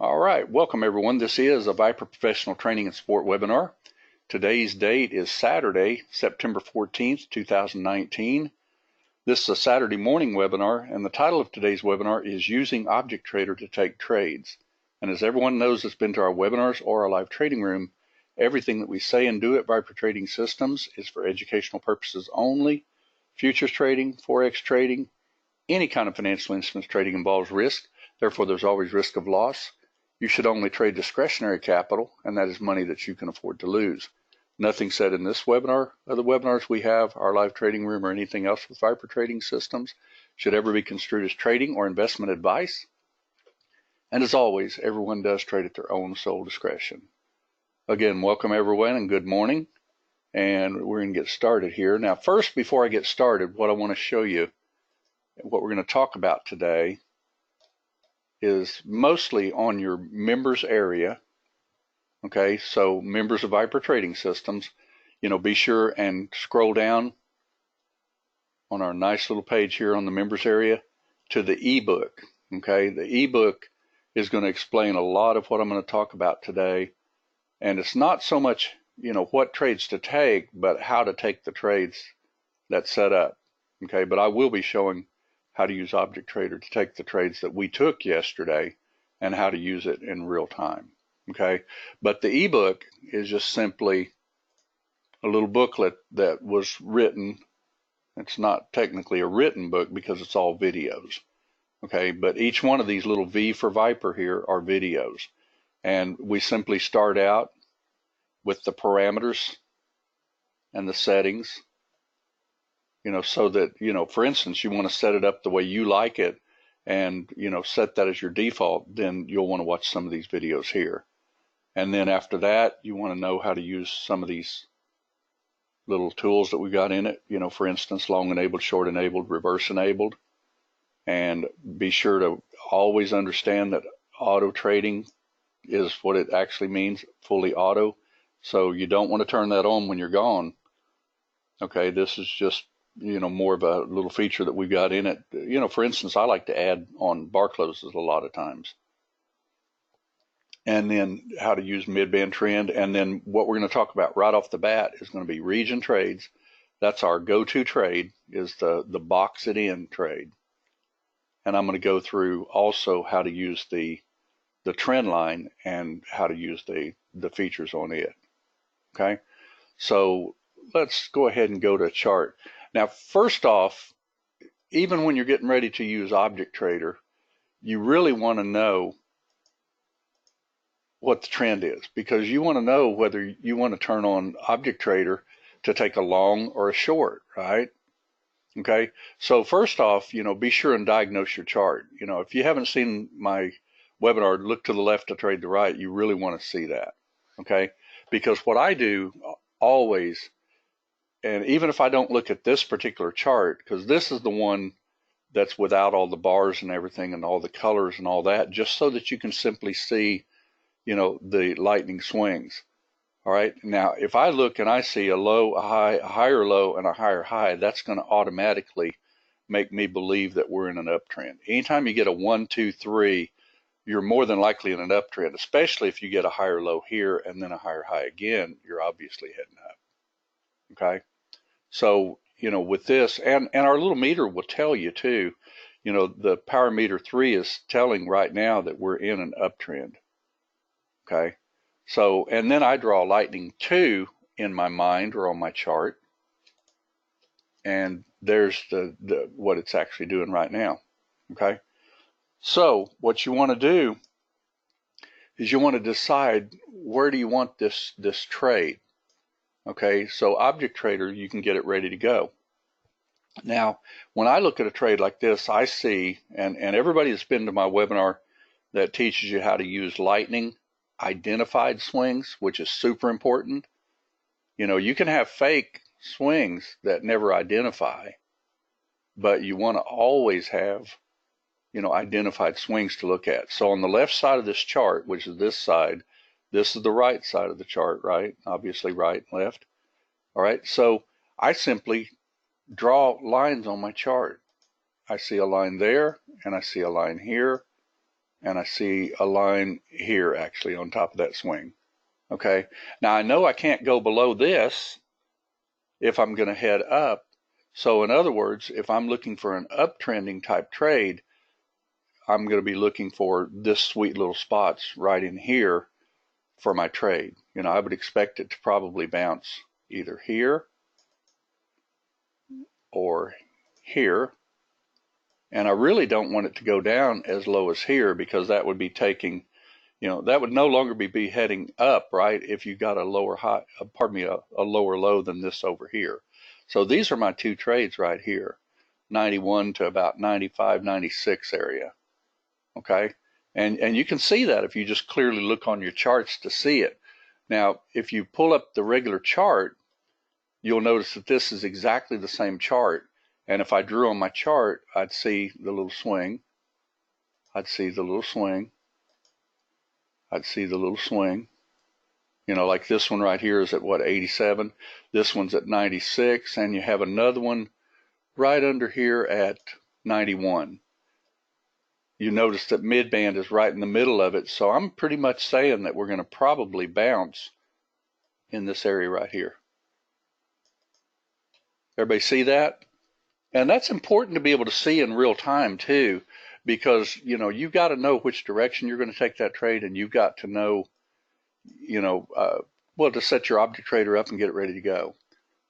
All right, welcome everyone. This is a Viper Professional Training and Support webinar. Today's date is Saturday, September 14th, 2019. This is a Saturday morning webinar, and the title of today's webinar is Using Object Trader to Take Trades. And as everyone knows that's been to our webinars or our live trading room, everything that we say and do at Viper Trading Systems is for educational purposes only. Futures trading, forex trading, any kind of financial instruments trading involves risk. Therefore, there's always risk of loss. You should only trade discretionary capital, and that is money that you can afford to lose. Nothing said in this webinar, or the webinars we have, our live trading room, or anything else with Viper Trading Systems should ever be construed as trading or investment advice. And as always, everyone does trade at their own sole discretion. Again, welcome everyone and good morning. And we're going to get started here. Now, first, before I get started, what I want to show you, what we're going to talk about today is mostly on your members area. Okay, so members of Viper Trading Systems, be sure and scroll down on our nice little page here on the members area to the ebook. Okay, the ebook is going to explain a lot of what I'm going to talk about today. And it's not so much, what trades to take, but how to take the trades that's set up. Okay, but I will be showing how to use Object Trader to take the trades that we took yesterday and how to use it in real time. Okay, but the ebook is just simply a little booklet that was written. It's not technically a written book because it's all videos. Okay, but each one of these little V for Viper here are videos. And we simply start out with the parameters and the settings. So that, for instance, you want to set it up the way you like it and, set that as your default, then you'll want to watch some of these videos here. And then after that, you want to know how to use some of these little tools that we got in it, for instance, long enabled, short enabled, reverse enabled. And be sure to always understand that auto trading is what it actually means, fully auto. So you don't want to turn that on when you're gone. Okay, this is just more of a little feature that we've got in it. For instance, I like to add on bar closes a lot of times. And then how to use mid-band trend. And then what we're going to talk about right off the bat is going to be region trades. That's our go-to trade, is the box it in trade. And I'm going to go through also how to use the trend line and how to use the features on it. Okay, so let's go ahead and go to chart. Now, first off, even when you're getting ready to use Object Trader, you really want to know what the trend is, because you want to know whether you want to turn on Object Trader to take a long or a short, right? Okay, so first off, be sure and diagnose your chart. If you haven't seen my webinar, look to the left to trade the right, you really want to see that. Okay, because what I do always, and even if I don't look at this particular chart, because this is the one that's without all the bars and everything and all the colors and all that, just so that you can simply see, the lightning swings. All right, now if I look and I see a low, a high, a higher low, and a higher high, that's going to automatically make me believe that we're in an uptrend. Anytime you get a 1, 2, 3, you're more than likely in an uptrend, especially if you get a higher low here and then a higher high again, you're obviously heading up. Okay, so with this, and our little meter will tell you too, the power meter 3 is telling right now that we're in an uptrend. Okay, so, and then I draw lightning 2 in my mind or on my chart, and there's the what it's actually doing right now. Okay, so what you want to do is you want to decide where do you want this trade. Okay, so Object Trader, you can get it ready to go. Now, when I look at a trade like this, I see, and everybody that's been to my webinar that teaches you how to use lightning identified swings, which is super important. You can have fake swings that never identify, but you want to always have, identified swings to look at. So on the left side of this chart, which is this side, this is the right side of the chart, right? Obviously right and left. All right, so I simply draw lines on my chart. I see a line there, and I see a line here, and I see a line here actually on top of that swing. Okay, now I know I can't go below this if I'm going to head up. So in other words, if I'm looking for an uptrending type trade, I'm going to be looking for this sweet little spots right in here for my trade. You know, I would expect it to probably bounce either here or here. And I really don't want it to go down as low as here, because that would be taking, you know, that would no longer be heading up, right? If you got a lower high, pardon me, a lower low than this over here. So these are my two trades right here, 91 to about 95, 96 area. Okay. And you can see that if you just clearly look on your charts to see it. Now, if you pull up the regular chart, you'll notice that this is exactly the same chart. And if I drew on my chart, I'd see the little swing. I'd see the little swing. I'd see the little swing. You know, like this one right here is at what, 87? This one's at 96, and you have another one right under here at 91. You notice that mid-band is right in the middle of it, so I'm pretty much saying that we're going to probably bounce in this area right here. Everybody see that? And that's important to be able to see in real time too, because, you know, you've got to know which direction you're going to take that trade, and you've got to know, you know, well, to set your object trader up and get it ready to go.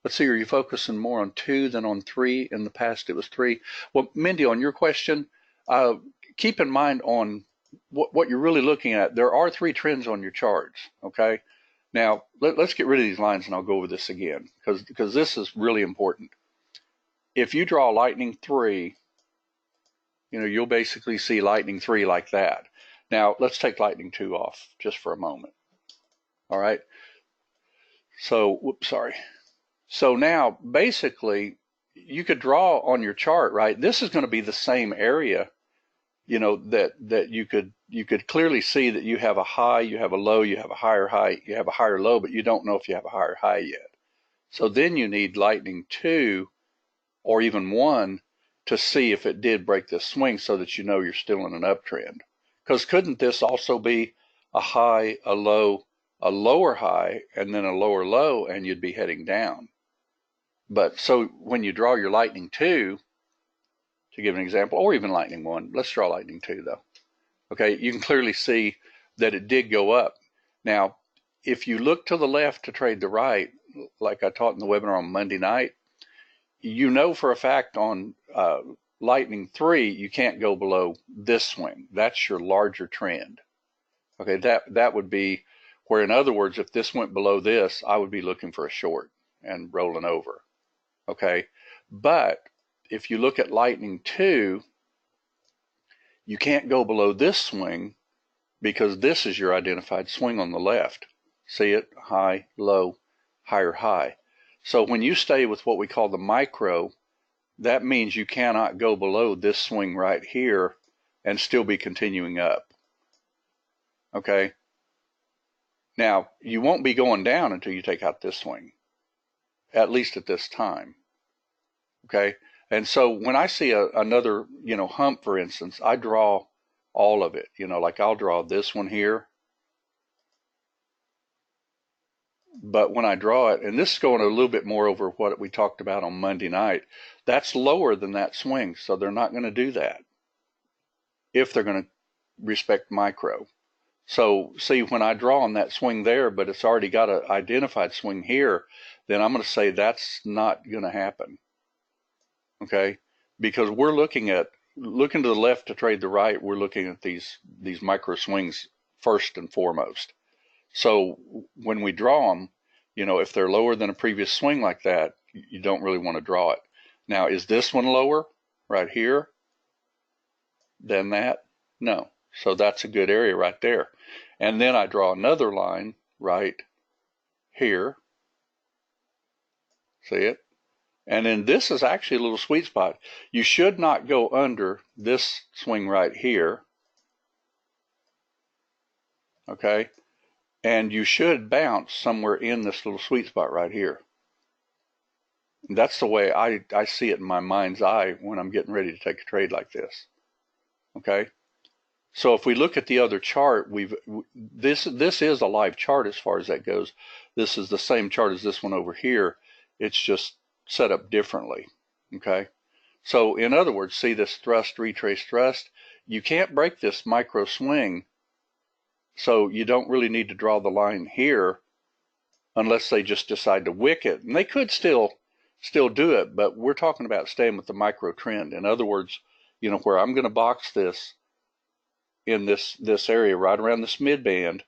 Let's see, are you focusing more on 2 than on 3? In the past, it was 3. Well, Mindy, on your question, keep in mind on what you're really looking at. There are 3 trends on your charts, okay? Now, let's get rid of these lines, and I'll go over this again, because this is really important. If you draw lightning 3, you know, you'll basically see lightning 3 like that. Now, let's take lightning 2 off just for a moment. All right. So, whoops, sorry. So now, basically, you could draw on your chart, right? This is going to be the same area, you know, that you could clearly see that you have a high, you have a low, you have a higher high, you have a higher low, but you don't know if you have a higher high yet. So then you need lightning 2 or even 1 to see if it did break this swing, so that you know you're still in an uptrend. Because couldn't this also be a high, a low, a lower high, and then a lower low, and you'd be heading down? But so when you draw your lightning 2, to give an example, or even lightning 1, let's draw lightning 2 though. Okay, you can clearly see that it did go up. Now, if you look to the left to trade the right, like I taught in the webinar on Monday night, you know for a fact on lightning 3, you can't go below this swing. That's your larger trend. Okay, that would be where, in other words, if this went below this, I would be looking for a short and rolling over. Okay, but if you look at lightning 2, you can't go below this swing, because this is your identified swing on the left. See it? High, low, higher high. So when you stay with what we call the micro, that means you cannot go below this swing right here and still be continuing up. Okay? Now, you won't be going down until you take out this swing, at least at this time. Okay? And so when I see another, you know, hump, for instance, I draw all of it. You know, like I'll draw this one here. But when I draw it, and this is going a little bit more over what we talked about on Monday night, that's lower than that swing, so they're not going to do that if they're going to respect micro. So see, when I draw on that swing there, but it's already got an identified swing here, then I'm going to say that's not going to happen. Okay? Because we're looking to the left to trade the right, we're looking at these micro swings first and foremost. So when we draw them, you know, if they're lower than a previous swing like that, you don't really want to draw it. Now, is this one lower right here than that? No. So that's a good area right there. And then I draw another line right here. See it? And then this is actually a little sweet spot. You should not go under this swing right here. Okay? And you should bounce somewhere in this little sweet spot right here. That's the way I see it in my mind's eye when I'm getting ready to take a trade like this. Okay? So if we look at the other chart, this is a live chart as far as that goes. This is the same chart as this one over here. It's just set up differently. Okay. So in other words, see this thrust, retrace, thrust. You can't break this micro swing. So you don't really need to draw the line here unless they just decide to wick it. And they could still do it, but we're talking about staying with the micro trend. In other words, where I'm going to box this in this area right around this mid band,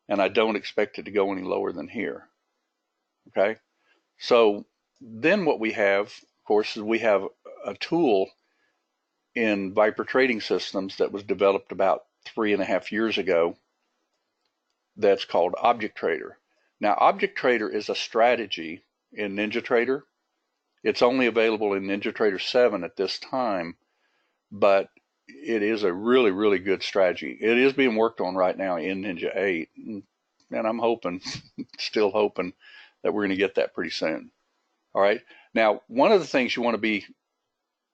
and I don't expect it to go any lower than here. Okay. So then what we have, of course, is we have a tool in Viper Trading Systems that was developed about 3.5 years ago that's called Object Trader. Now, Object Trader is a strategy in NinjaTrader. It's only available in NinjaTrader 7 at this time, but it is a really, really good strategy. It is being worked on right now in Ninja 8, and I'm hoping, still hoping, that we're going to get that pretty soon. All right. Now, one of the things you want to be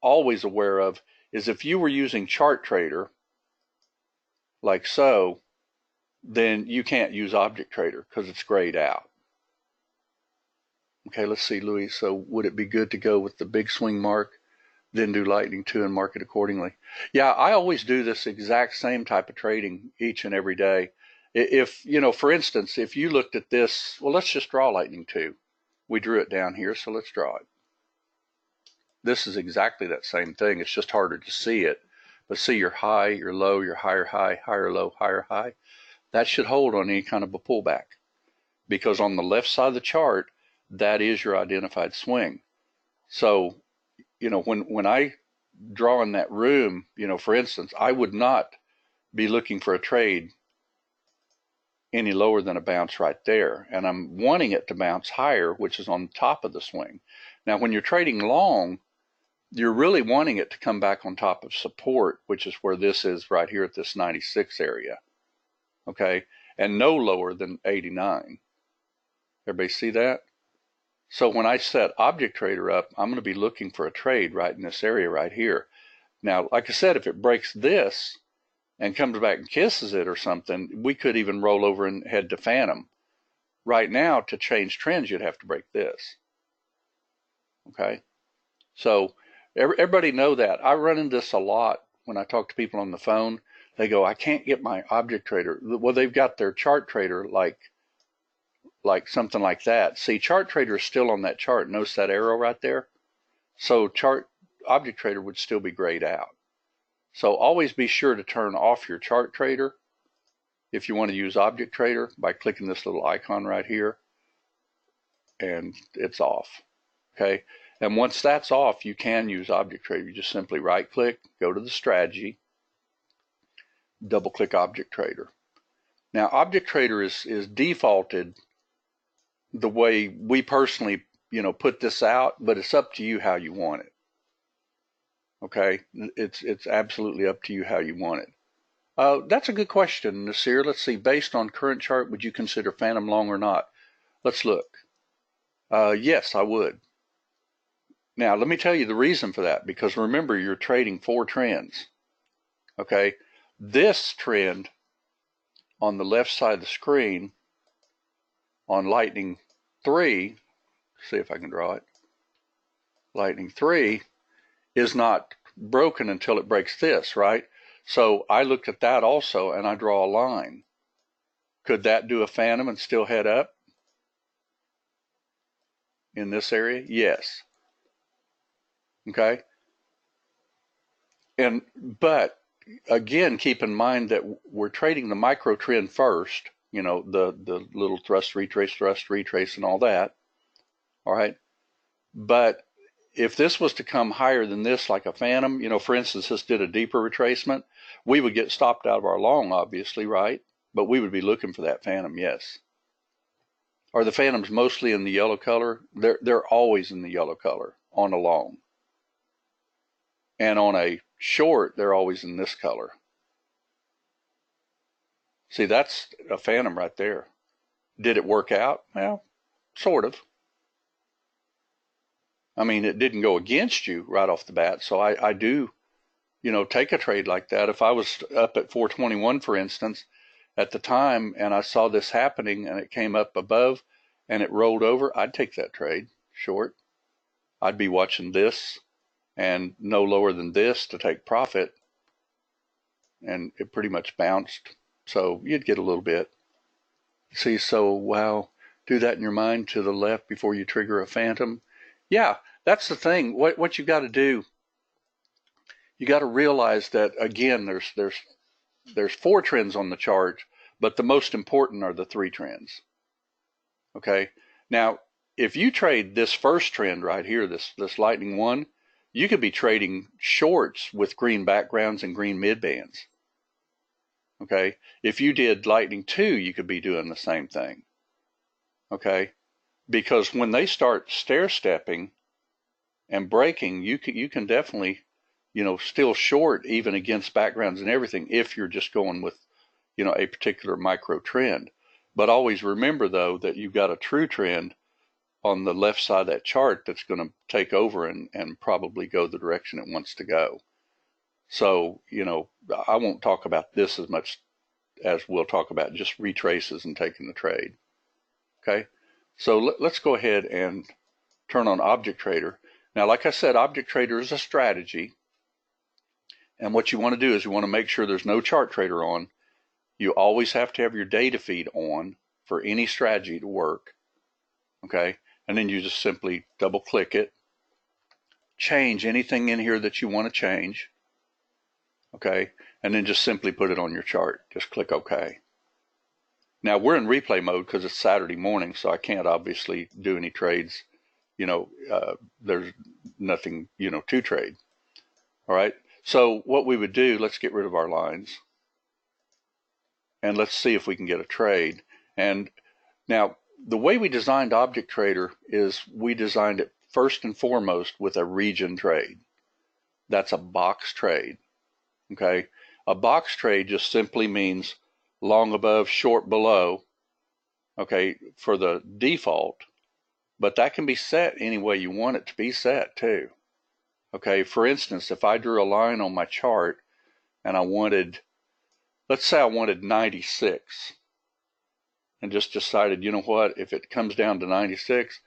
always aware of is if you were using Chart Trader, like so, then you can't use Object Trader because it's grayed out. Okay, let's see, Louis. So would it be good to go with the big swing mark, then do Lightning 2 and mark it accordingly? Yeah, I always do this exact same type of trading each and every day. If, for instance, if you looked at this, well, let's just draw Lightning 2. We drew it down here, so let's draw it. This is exactly that same thing. It's just harder to see it. But see your high, your low, your higher high, higher low, higher high. That should hold on any kind of a pullback. Because on the left side of the chart, that is your identified swing. So, when I draw in that room, for instance, I would not be looking for a trade any lower than a bounce right there. And I'm wanting it to bounce higher, which is on top of the swing. Now, when you're trading long, you're really wanting it to come back on top of support, which is where this is right here at this 96 area. Okay, and no lower than 89. Everybody see that? So when I set Object Trader up, I'm going to be looking for a trade right in this area right here. Now, like I said, if it breaks this and comes back and kisses it or something, we could even roll over and head to Phantom. Right now, to change trends, you'd have to break this. Okay, so everybody know that. I run into this a lot when I talk to people on the phone. They go, I can't get my Object Trader. Well, they've got their Chart Trader like something like that. See, Chart Trader is still on that chart. Notice that arrow right there? So Object Trader would still be grayed out. So always be sure to turn off your Chart Trader if you want to use Object Trader by clicking this little icon right here, and it's off. Okay, and once that's off, you can use Object Trader. You just simply right click, go to the strategy, double click Object Trader. Now, Object Trader is defaulted the way we personally, put this out, but it's up to you how you want it. Okay, it's absolutely up to you how you want it. That's a good question, Nasir. Let's see. Based on current chart, would you consider Phantom long or not? Let's look. Yes, I would. Now, let me tell you the reason for that, because remember, you're trading 4 trends. Okay, this trend on the left side of the screen on Lightning 3, see if I can draw it. Lightning 3 is not broken until it breaks this, right? So I looked at that also, and I draw a line. Could that do a Phantom and still head up in this area? Yes. Okay. But again, keep in mind that we're trading the micro trend first, the little thrust, retrace, and all that. All right. But if this was to come higher than this, like a Phantom, for instance, this did a deeper retracement, we would get stopped out of our long, obviously, right? But we would be looking for that Phantom, yes. Are the Phantoms mostly in the yellow color? They're always in the yellow color on a long. And on a short, they're always in this color. See, that's a Phantom right there. Did it work out? Well, sort of. I mean, it didn't go against you right off the bat, so I do take a trade like that. If I was up at 421, for instance, at the time, and I saw this happening and it came up above and it rolled over, I'd take that trade short. I'd be watching this and no lower than this to take profit, and it pretty much bounced. So you'd get a little bit. See, so wow, do that in your mind to the left before you trigger a phantom. Yeah, that's the thing. What you got to do, you got to realize that again, there's 4 trends on the chart, but the most important are the 3 trends. Okay. Now, if you trade this first trend right here, this lightning one, you could be trading shorts with green backgrounds and green midbands. Okay. If you did lightning 2, you could be doing the same thing. Okay. Because when they start stair stepping and breaking, you can definitely, still short even against backgrounds and everything if you're just going with, a particular micro trend. But always remember though that you've got a true trend on the left side of that chart that's going to take over and probably go the direction it wants to go. So, I won't talk about this as much as we'll talk about just retraces and taking the trade. Okay, so let's go ahead and turn on Object Trader. Now, like I said, Object Trader is a strategy. And what you want to do is you want to make sure there's no chart trader on. You always have to have your data feed on for any strategy to work. Okay, and then you just simply double click it, change anything in here that you want to change. Okay, and then just simply put it on your chart. Just click OK. Now we're in replay mode because it's Saturday morning, so I can't obviously do any trades. There's nothing, to trade. All right. So what we would do, let's get rid of our lines. And let's see if we can get a trade. And now the way we designed Object Trader is we designed it first and foremost with a region trade. That's a box trade. Okay. A box trade just simply means long above, short below. Okay. For the default. But that can be set any way you want it to be set too. Okay, for instance, if I drew a line on my chart and I wanted, let's say I wanted 96 and just decided, you know what, if it comes down to 96,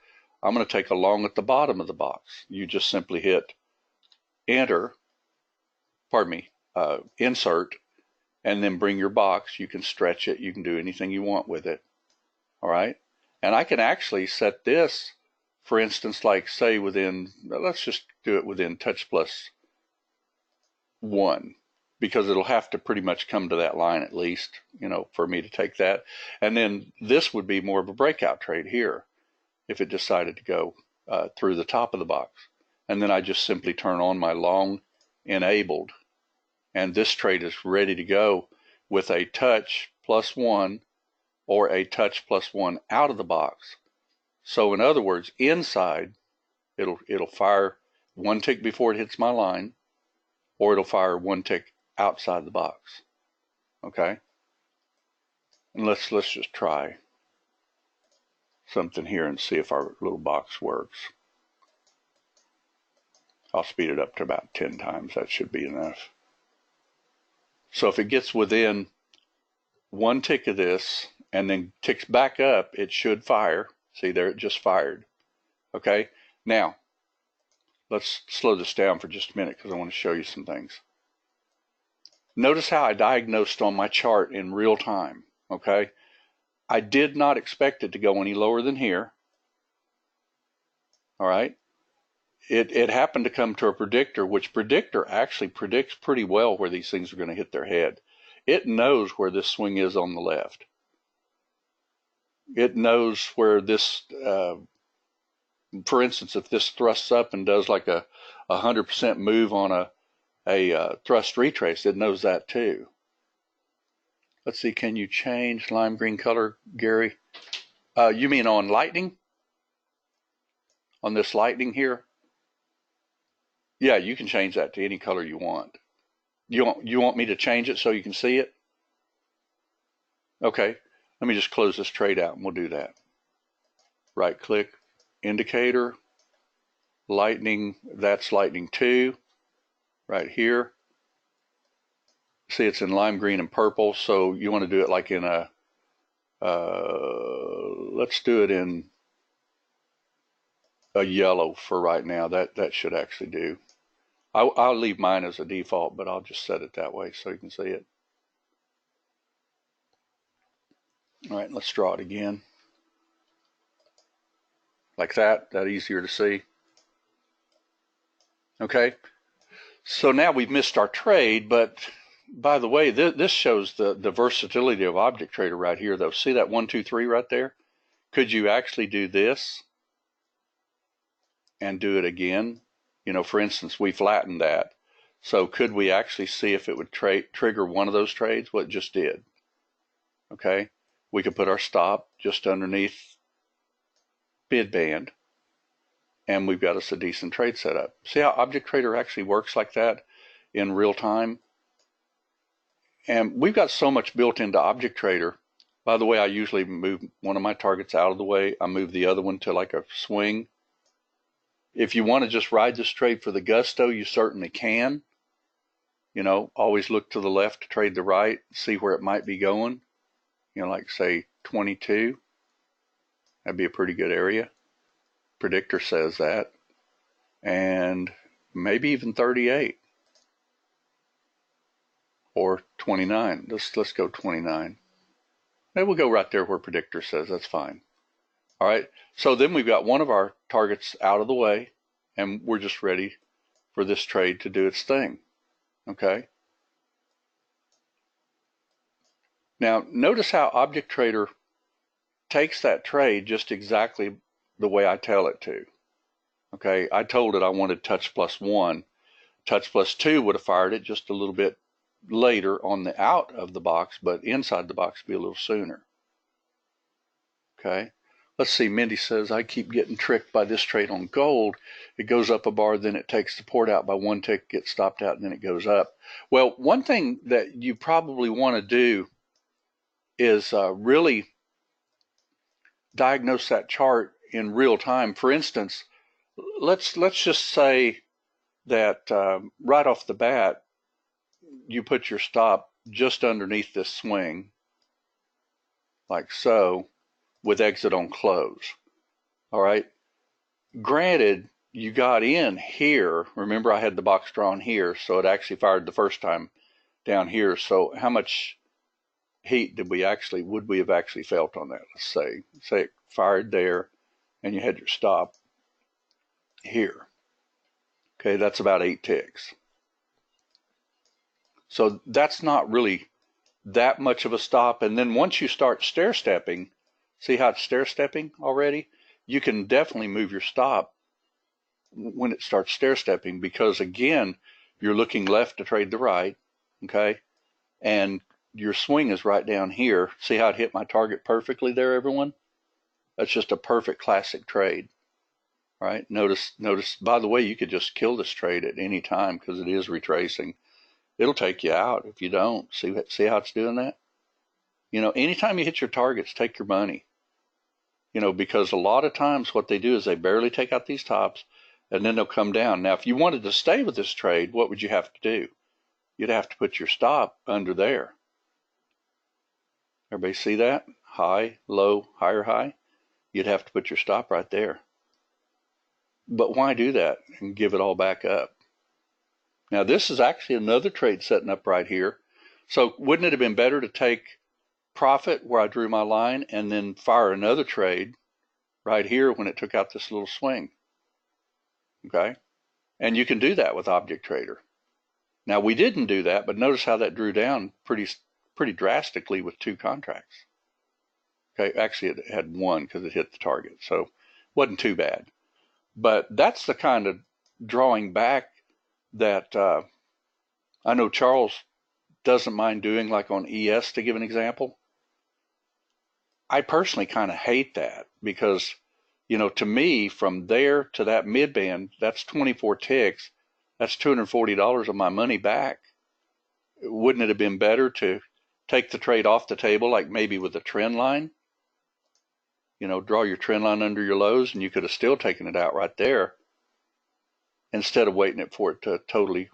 I'm going to take a long at the bottom of the box. You just simply hit insert, and then bring your box. You can stretch it. You can do anything you want with it. All right. And I can actually set this, for instance, like say within, let's just do it within touch plus 1, because it'll have to pretty much come to that line at least, for me to take that. And then this would be more of a breakout trade here if it decided to go through the top of the box. And then I just simply turn on my long enabled. And this trade is ready to go with a touch plus 1 or a touch plus 1 out of the box. So in other words, inside, it'll fire 1 tick before it hits my line, or it'll fire 1 tick outside the box. Okay? And let's just try something here and see if our little box works. I'll speed it up to about 10 times. That should be enough. So if it gets within 1 tick of this and then ticks back up, it should fire. See there, it just fired. Okay, now let's slow this down for just a minute because I want to show you some things. Notice how I diagnosed on my chart in real time. Okay, I did not expect it to go any lower than here. All right, it happened to come to a predictor, which predictor actually predicts pretty well where these things are going to hit their head. It knows where this swing is on the left. It knows where this, for instance, if this thrusts up and does like a 100% move on a thrust retrace, it knows that too. Let's see, can you change lime green color, Gary? You mean on lightning? On this lightning here? Yeah, you can change that to any color you want. You want me to change it so you can see it? Okay. Let me just close this trade out and we'll do that. Right click, indicator, lightning, that's lightning 2, right here. See, it's in lime green and purple, so you want to do it like in a, let's do it in a yellow for right now. That should actually do. I'll leave mine as a default, but I'll just set it that way so you can see it. All right, let's draw it again. Like that easier to see. Okay, so now we've missed our trade, but by the way, this shows the versatility of Object Trader right here, though. See that 1, 2, 3 right there? Could you actually do this and do it again? You know, for instance, we flattened that. So could we actually see if it would trigger one of those trades? What it just did. Okay, we could put our stop just underneath bid band, and we've got us a decent trade set up. See how Object Trader actually works like that in real time? And we've got so much built into Object Trader. By the way, I usually move one of my targets out of the way. I move the other one to like a swing. If you want to just ride this trade for the gusto, you certainly can. You know, always look to the left to trade the right, see where it might be going. You know, like say 22. That'd be a pretty good area. Predictor says that. And maybe even 38. Or 29. Let's go 29. Maybe we'll go right there where predictor says. That's fine. All right. So then we've got one of our targets out of the way, and we're just ready for this trade to do its thing. Okay. Now notice how Object Trader takes that trade just exactly the way I tell it to. Okay. I told it I wanted touch +1. Touch +2 would have fired it just a little bit later on the out of the box, but inside the box be a little sooner. Okay, let's see. Mindy says, I keep getting tricked by this trade on gold. It goes up a bar, then it takes the port out by 1 tick, gets stopped out, and then it goes up. Well, one thing that you probably want to do is really diagnose that chart in real time. For instance, let's just say that right off the bat, you put your stop just underneath this swing, like so, with exit on close. All right. Granted, you got in here. Remember, I had the box drawn here, so it actually fired the first time down here. So how much heat would we have actually felt on that? Let's say it fired there, and you had your stop here. Okay, that's about 8 ticks. So that's not really that much of a stop. And then once you start stair stepping, see how it's stair stepping already? You can definitely move your stop when it starts stair stepping, because again, you're looking left to trade the right, okay? And your swing is right down here. See how it hit my target perfectly there, everyone? That's just a perfect classic trade, right? Notice, by the way, you could just kill this trade at any time because it is retracing. It'll take you out if you don't. See how it's doing that? You know, anytime you hit your targets, take your money. You know, because a lot of times what they do is they barely take out these tops, and then they'll come down. Now, if you wanted to stay with this trade, what would you have to do? You'd have to put your stop under there. Everybody see that? High, low, higher, high. You'd have to put your stop right there. But why do that and give it all back up? Now, this is actually another trade setting up right here. So wouldn't it have been better to take profit where I drew my line and then fire another trade right here when it took out this little swing? Okay, and you can do that with Object Trader. Now, we didn't do that, but notice how that drew down pretty drastically with 2 contracts. Okay, actually it had 1 because it hit the target, so it wasn't too bad. But that's the kind of drawing back that I know Charles doesn't mind doing, like on ES, to give an example. I personally kind of hate that because, you know, to me, from there to that mid band, that's 24 ticks. That's $240 of my money back. Wouldn't it have been better to take the trade off the table, like maybe with a trend line? You know, draw your trend line under your lows, and you could have still taken it out right there instead of waiting for it to totally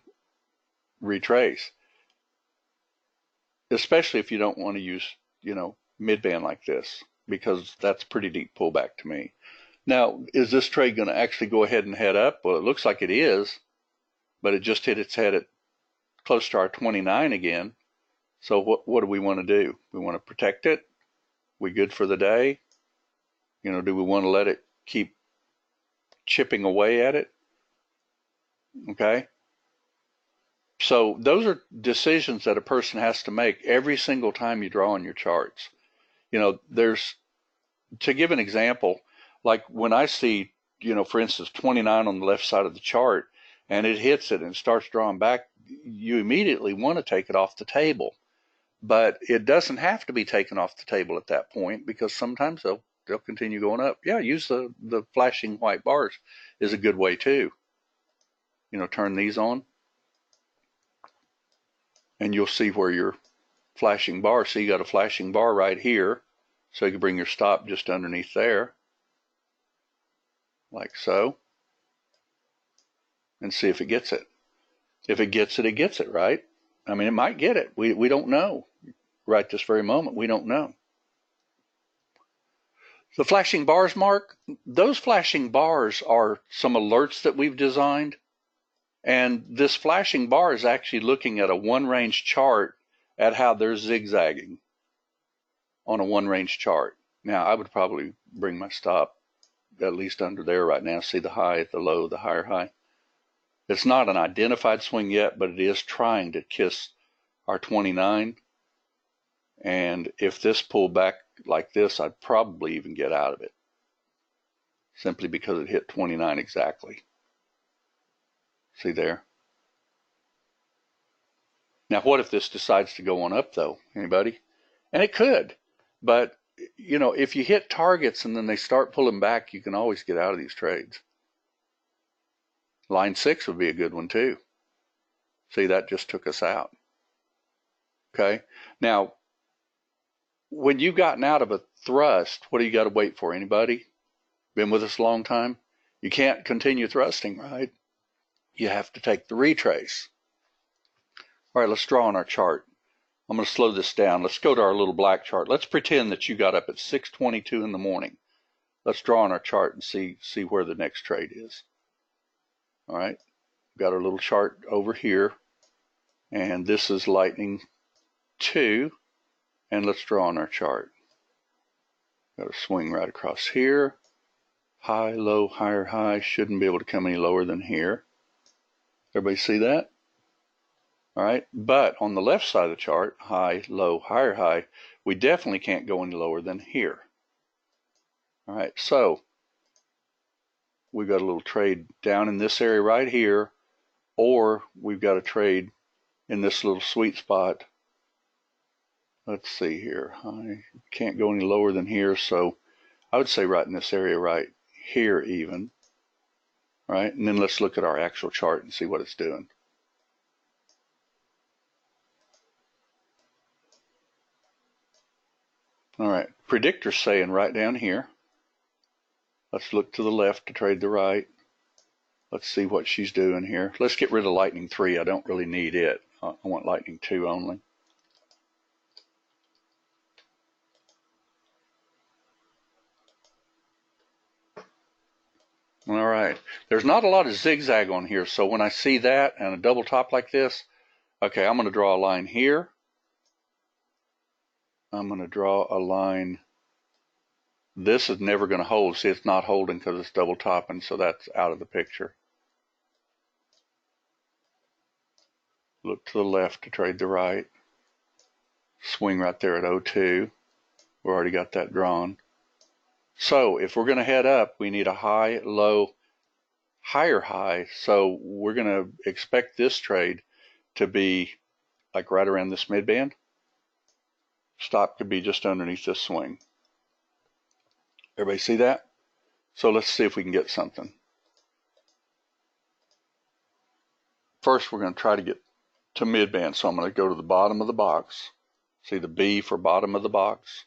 retrace. especially if you don't want to use, mid-band like this, because that's pretty deep pullback to me. Now, is this trade going to actually go ahead and head up? Well, it looks like it is, but it just hit its head at close to our 29 again. So what do we want to do? We want to protect it? We good for the day? Do we want to let it keep chipping away at it? Okay. So those are decisions that a person has to make every single time you draw on your charts. To give an example, like when I see, for instance, 29 on the left side of the chart, and it hits it and starts drawing back, you immediately want to take it off the table. But it doesn't have to be taken off the table at that point, because sometimes they'll continue going up. Yeah, use the flashing white bars is a good way too. Turn these on, and you'll see where your flashing bar. So you got a flashing bar right here, so you can bring your stop just underneath there, like so, and see if it gets it. If it gets it, it gets it, right? I mean, it might get it. We don't know. Right this very moment, we don't know. The flashing bars, Mark, those flashing bars are some alerts that we've designed. And this flashing bar is actually looking at a one-range chart at how they're zigzagging on a one-range chart. Now, I would probably bring my stop at least under there right now. See the high, the low, the higher high. It's not an identified swing yet, but it is trying to kiss our 29. And if this pulled back like this, I'd probably even get out of it, simply because it hit 29 exactly. See there? Now, what if this decides to go on up, though? Anybody? And it could. But, if you hit targets and then they start pulling back, you can always get out of these trades. Line 6 would be a good one, too. See, that just took us out. Okay? Now, when you've gotten out of a thrust, what do you got to wait for? Anybody? Been with us a long time? You can't continue thrusting, right? You have to take the retrace. All right, let's draw on our chart. I'm going to slow this down. Let's go to our little black chart. Let's pretend that you got up at 6:22 in the morning. Let's draw on our chart and see where the next trade is. All right, got our little chart over here, and this is lightning 2, and let's draw on our chart. Got a swing right across here. High, low, higher, high. Shouldn't be able to come any lower than here. Everybody see that? All right, but on the left side of the chart, high, low, higher, high, we definitely can't go any lower than here. All right, so we've got a little trade down in this area right here, or we've got a trade in this little sweet spot. Let's see here. I can't go any lower than here, so I would say right in this area right here even. All right, and then let's look at our actual chart and see what it's doing. All right, predictor's saying right down here. Let's look to the left to trade the right. Let's see what she's doing here. Let's get rid of lightning 3. I don't really need it. I want lightning 2 only. All right, there's not a lot of zigzag on here, so when I see that and a double top like this, okay, I'm going to draw a line here. I'm going to draw a line. This is never going to hold. See, it's not holding because it's double topping, so that's out of the picture. Look to the left to trade the right. Swing right there at 02. We already got that drawn. So if we're going to head up, we need a high, low, higher high. So we're going to expect this trade to be like right around this midband. Stop could be just underneath this swing. Everybody see that? So let's see if we can get something. First, we're going to try to get to midband. So I'm going to go to the bottom of the box. See the B for bottom of the box.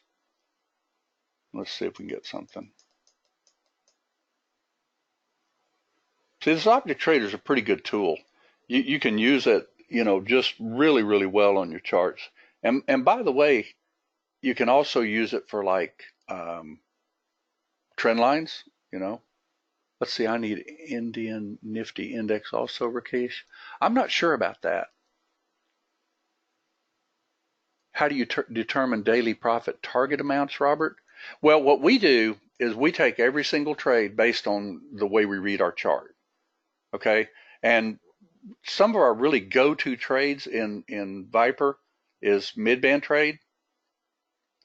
Let's see if we can get something. See, this object trader is a pretty good tool. You can use it, just really, really well on your charts. And by the way, you can also use it for like trend lines, you know. Let's see, I need Indian Nifty Index also, Rakesh. I'm not sure about that. How do you determine daily profit target amounts, Robert? Well, what we do is we take every single trade based on the way we read our chart. Okay. And some of our really go-to trades in Viper is mid-band trade.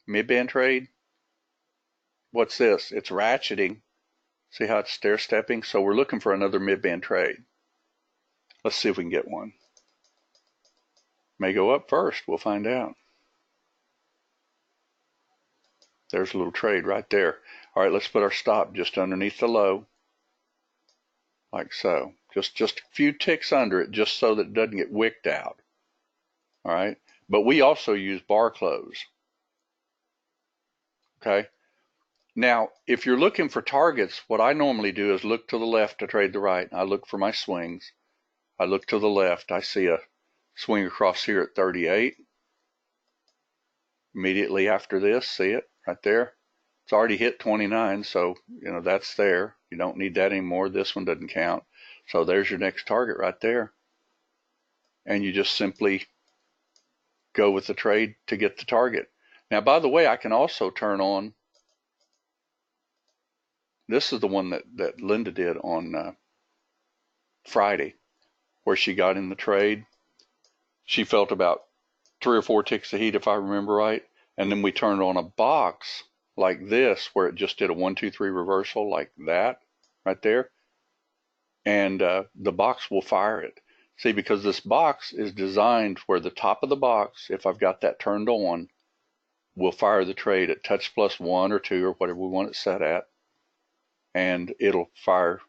Mid-band trade. What's this? It's ratcheting. See how it's stair-stepping? So we're looking for another mid-band trade. Let's see if we can get one. May go up first. We'll find out. There's a little trade right there. All right, let's put our stop just underneath the low, like so. Just a few ticks under it, just so that it doesn't get wicked out. All right, but we also use bar close. Okay. Now, if you're looking for targets, what I normally do is look to the left to trade the right. I look for my swings. I look to the left. I see a swing across here at 38. Immediately after this, see it right there? It's already hit 29, so you know that's there. You don't need that anymore. This one doesn't count. So there's your next target right there. And you just simply go with the trade to get the target. Now, by the way, I can also turn on, this is the one that Linda did on Friday, where she got in the trade. She felt about 3 or 4 ticks of heat, if I remember right. And then we turned on a box like this, where it just did a 1, 2, 3 reversal like that right there. And the box will fire it. See, because this box is designed where the top of the box, if I've got that turned on, will fire the trade at touch plus 1 or 2 or whatever we want it set at. And it'll fire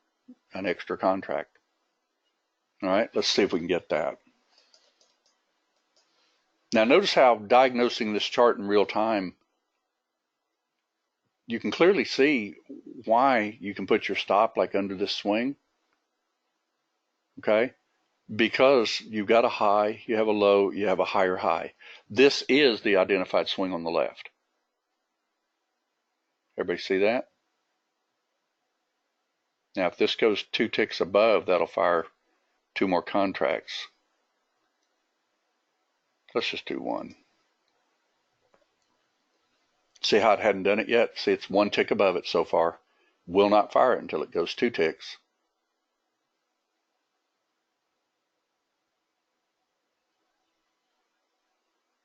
an extra contract. All right, let's see if we can get that. Now notice how diagnosing this chart in real time, you can clearly see why you can put your stop like under this swing. Okay, because you've got a high, you have a low, you have a higher high. This is the identified swing on the left. Everybody see that? Now if this goes 2 ticks above, that'll fire 2 more contracts. Let's just do 1. See how it hadn't done it yet? See, it's 1 tick above it so far. Will not fire it until it goes 2 ticks.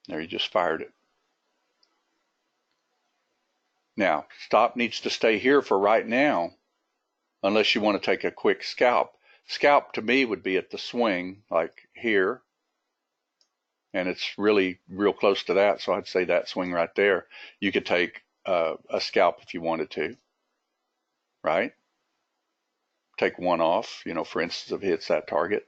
There, you just fired it. Now, stop needs to stay here for right now, unless you want to take a quick scalp. Scalp to me would be at the swing, like here. And it's really real close to that, so I'd say that swing right there. You could take a scalp if you wanted to, right? Take 1 off, you know, for instance, if it hits that target.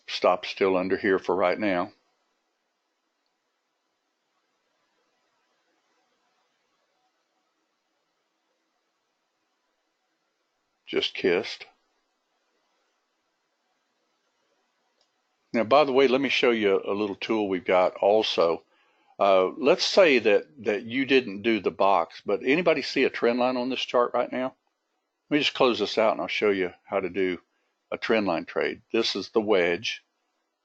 Stop still under here for right now. Just kissed. Now, by the way, let me show you a little tool we've got also. Let's say that you didn't do the box, but anybody see a trend line on this chart right now? Let me just close this out and I'll show you how to do a trend line trade. This is the wedge.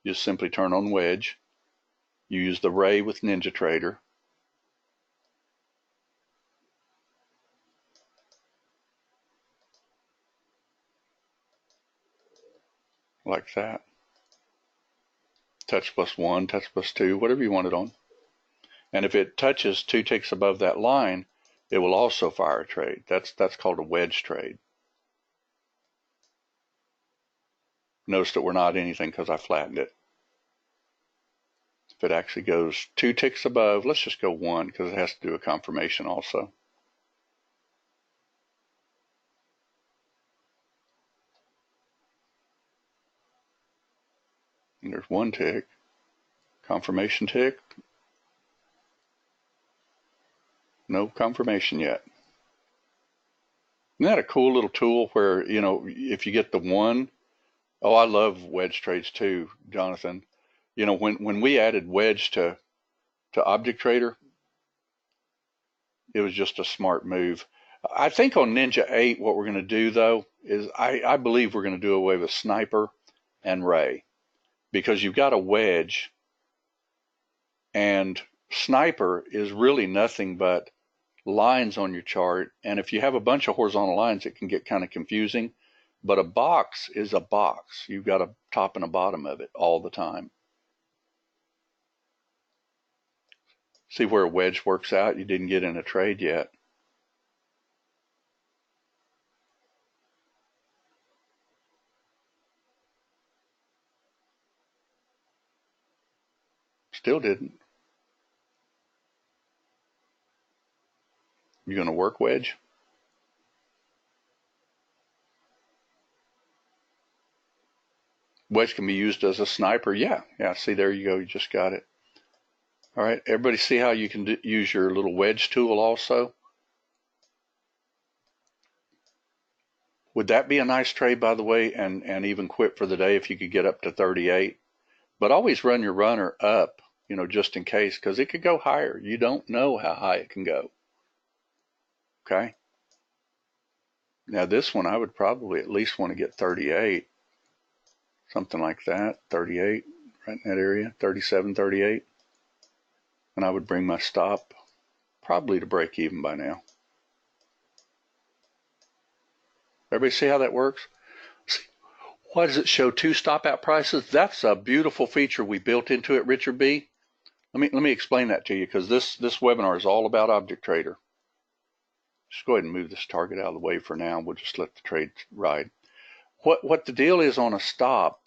You just simply turn on wedge. You use the ray with NinjaTrader. Like that. Touch plus 1, touch plus 2, whatever you want it on. And if it touches 2 ticks above that line, it will also fire a trade. That's called a wedge trade. Notice that we're not anything because I flattened it. If it actually goes 2 ticks above, let's just go 1 because it has to do a confirmation also. And there's 1 tick. Confirmation tick. No confirmation yet. Isn't that a cool little tool where, you know, if you get the 1, Oh, I love wedge trades too, Jonathan. You know, when we added wedge to Object Trader, it was just a smart move. I think on Ninja 8, what we're going to do though is I believe we're going to do away with Sniper and Ray, because you've got a wedge, and Sniper is really nothing but lines on your chart. And if you have a bunch of horizontal lines, it can get kind of confusing. But a box is a box. You've got a top and a bottom of it all the time. See where a wedge works out? You didn't get in a trade yet. Still didn't. You going to work wedge? Wedge can be used as a sniper. Yeah, see, there you go. You just got it. All right, everybody see how you can use your little wedge tool also? Would that be a nice trade, by the way, and even quit for the day if you could get up to 38? But always run your runner up, you know, just in case, because it could go higher. You don't know how high it can go. Okay? Now this one, I would probably at least want to get 38. Something like that, 38, right in that area, 37, 38. And I would bring my stop probably to break even by now. Everybody see how that works? See, why does it show two stop out prices? That's a beautiful feature we built into it, Richard B. Let me explain that to you, because this webinar is all about Object Trader. Just go ahead and move this target out of the way for now. We'll just let the trade ride. What the deal is on a stop,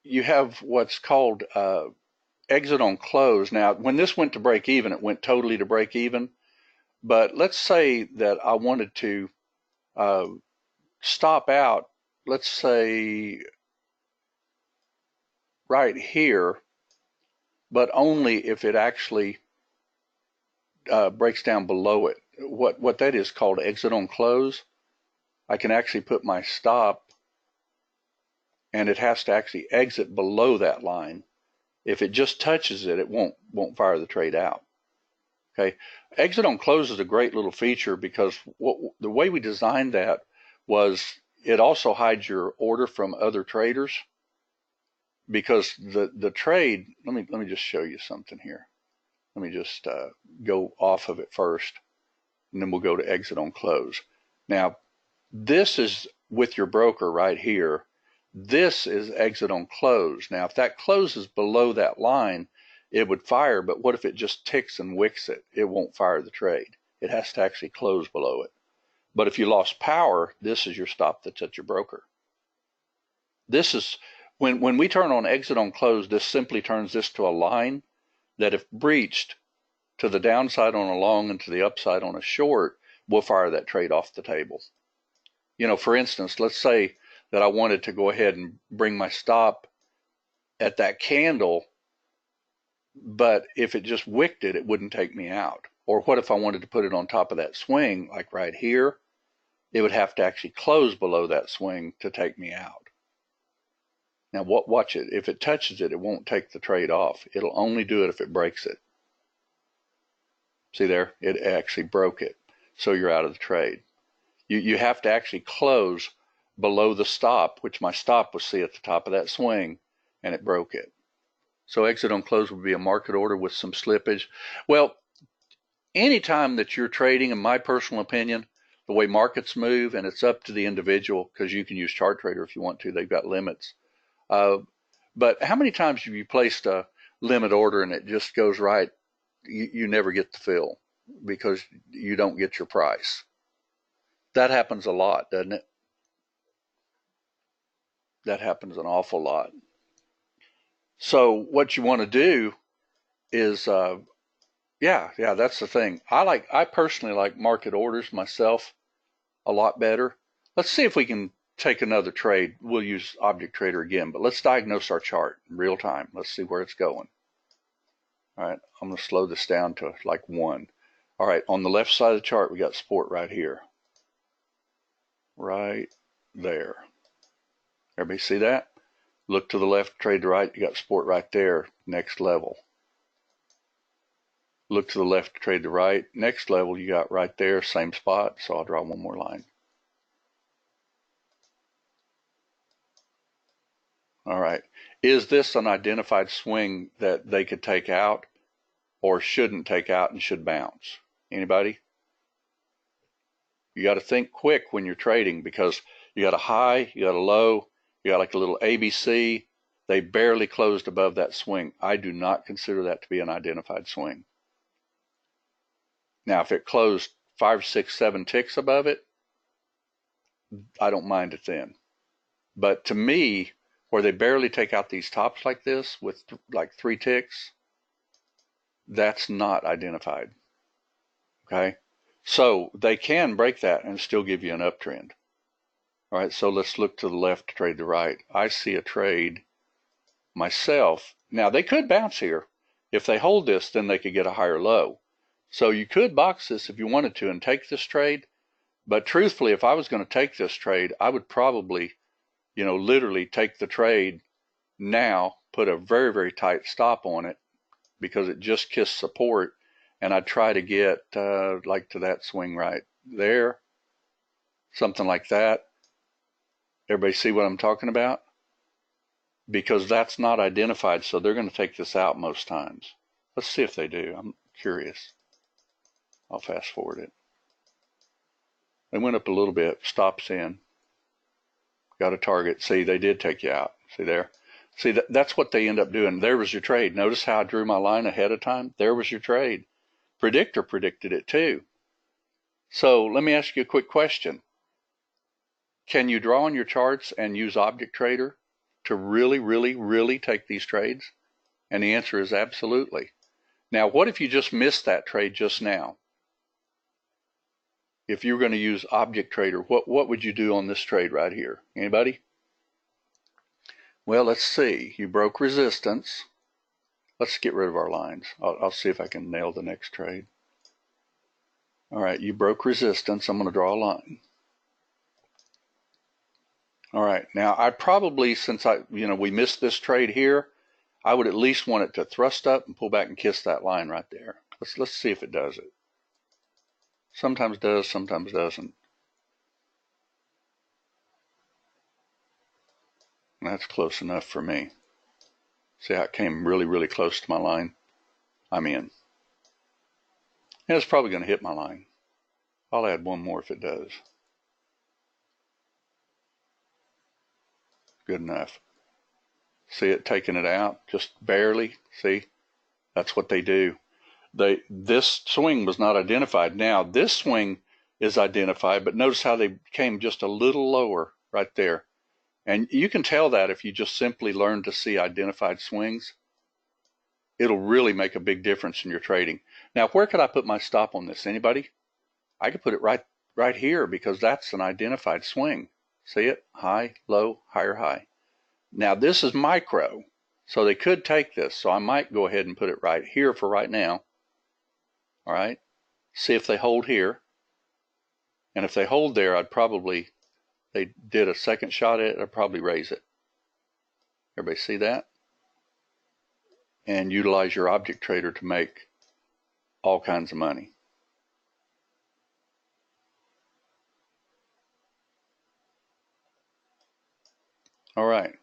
you have what's called exit on close. Now, when this went to break even, it went totally to break even. But let's say that I wanted to stop out, let's say right here, but only if it actually breaks down below it. What that is called exit on close. I can actually put my stop, and it has to actually exit below that line. If it just touches it, it won't fire the trade out. Okay, exit on close is a great little feature, because the way we designed that was it also hides your order from other traders, because the trade, let me just show you something here. Let me just go off of it first, and then we'll go to exit on close. Now, this is with your broker right here. This is exit on close. Now, if that closes below that line, it would fire, but what if it just ticks and wicks it? It won't fire the trade. It has to actually close below it. But if you lost power, this is your stop that's at your broker. This is, when we turn on exit on close, this simply turns this to a line that if breached to the downside on a long and to the upside on a short, will fire that trade off the table. You know, for instance, let's say that I wanted to go ahead and bring my stop at that candle, but if it just wicked it, it wouldn't take me out. Or what if I wanted to put it on top of that swing, like right here? It would have to actually close below that swing to take me out. Now, watch it. If it touches it, it won't take the trade off. It'll only do it if it breaks it. See there? It actually broke it. So you're out of the trade. You have to actually close below the stop, which my stop was, see, at the top of that swing, and it broke it. So exit on close would be a market order with some slippage. Well, anytime that you're trading, in my personal opinion, the way markets move, and it's up to the individual, because you can use Chart Trader if you want to. They've got limits. But how many times have you placed a limit order and it just goes right? You never get the fill because you don't get your price. That happens a lot, doesn't it? That happens an awful lot. So what you want to do is, yeah, that's the thing. I personally like market orders myself a lot better. Let's see if we can take another trade. We'll use Object Trader again, but let's diagnose our chart in real time. Let's see where it's going. All right, I'm going to slow this down to like 1. All right, on the left side of the chart, we got support right here. Right there. Everybody see that? Look to the left, trade to right. You got support right there. Next level. Look to the left, trade to right. Next level you got right there, same spot. So I'll draw one more line. All right. Is this an identified swing that they could take out or shouldn't take out and should bounce? Anybody? You got to think quick when you're trading, because you got a high, you got a low, you got like a little ABC. They barely closed above that swing. I do not consider that to be an identified swing. Now, if it closed 5, 6, 7 ticks above it, I don't mind it then. But to me, where they barely take out these tops like this with like 3 ticks, that's not identified. Okay? So they can break that and still give you an uptrend. All right, so let's look to the left to trade the right. I see a trade myself. Now, they could bounce here. If they hold this, then they could get a higher low. So you could box this if you wanted to and take this trade. But truthfully, if I was going to take this trade, I would probably, literally take the trade now, put a very, very tight stop on it because it just kissed support, and I'd try to get like to that swing right there, something like that. Everybody see what I'm talking about? Because that's not identified, so they're going to take this out most times. Let's see if they do. I'm curious. I'll fast forward it. They went up a little bit, stops in, got a target. See, they did take you out. See there? See, that's what they end up doing. There was your trade. Notice how I drew my line ahead of time? There was your trade. Predictor predicted it too. So let me ask you a quick question. Can you draw on your charts and use Object Trader to really, really, really take these trades? And the answer is absolutely. Now, what if you just missed that trade just now? If you were going to use Object Trader, what would you do on this trade right here? Anybody? Well, let's see. You broke resistance. Let's get rid of our lines. I'll see if I can nail the next trade. All right, you broke resistance. I'm going to draw a line. All right, now I probably, since we missed this trade here, I would at least want it to thrust up and pull back and kiss that line right there. Let's see if it does it. Sometimes does, sometimes doesn't. That's close enough for me. See how it came really, really close to my line? I'm in. And it's probably going to hit my line. I'll add one more if it does. Good enough. See it taking it out? Just barely. See? That's what they do. This swing was not identified. Now, this swing is identified, but notice how they came just a little lower right there. And you can tell that if you just simply learn to see identified swings. It'll really make a big difference in your trading. Now, where could I put my stop on this? Anybody? I could put it right here because that's an identified swing. See it? High, low, higher, high. Now, this is micro, so they could take this. So I might go ahead and put it right here for right now. All right? See if they hold here. And if they hold there, they did a second shot at it, I'd probably raise it. Everybody see that? And utilize your Object Trader to make all kinds of money. All right.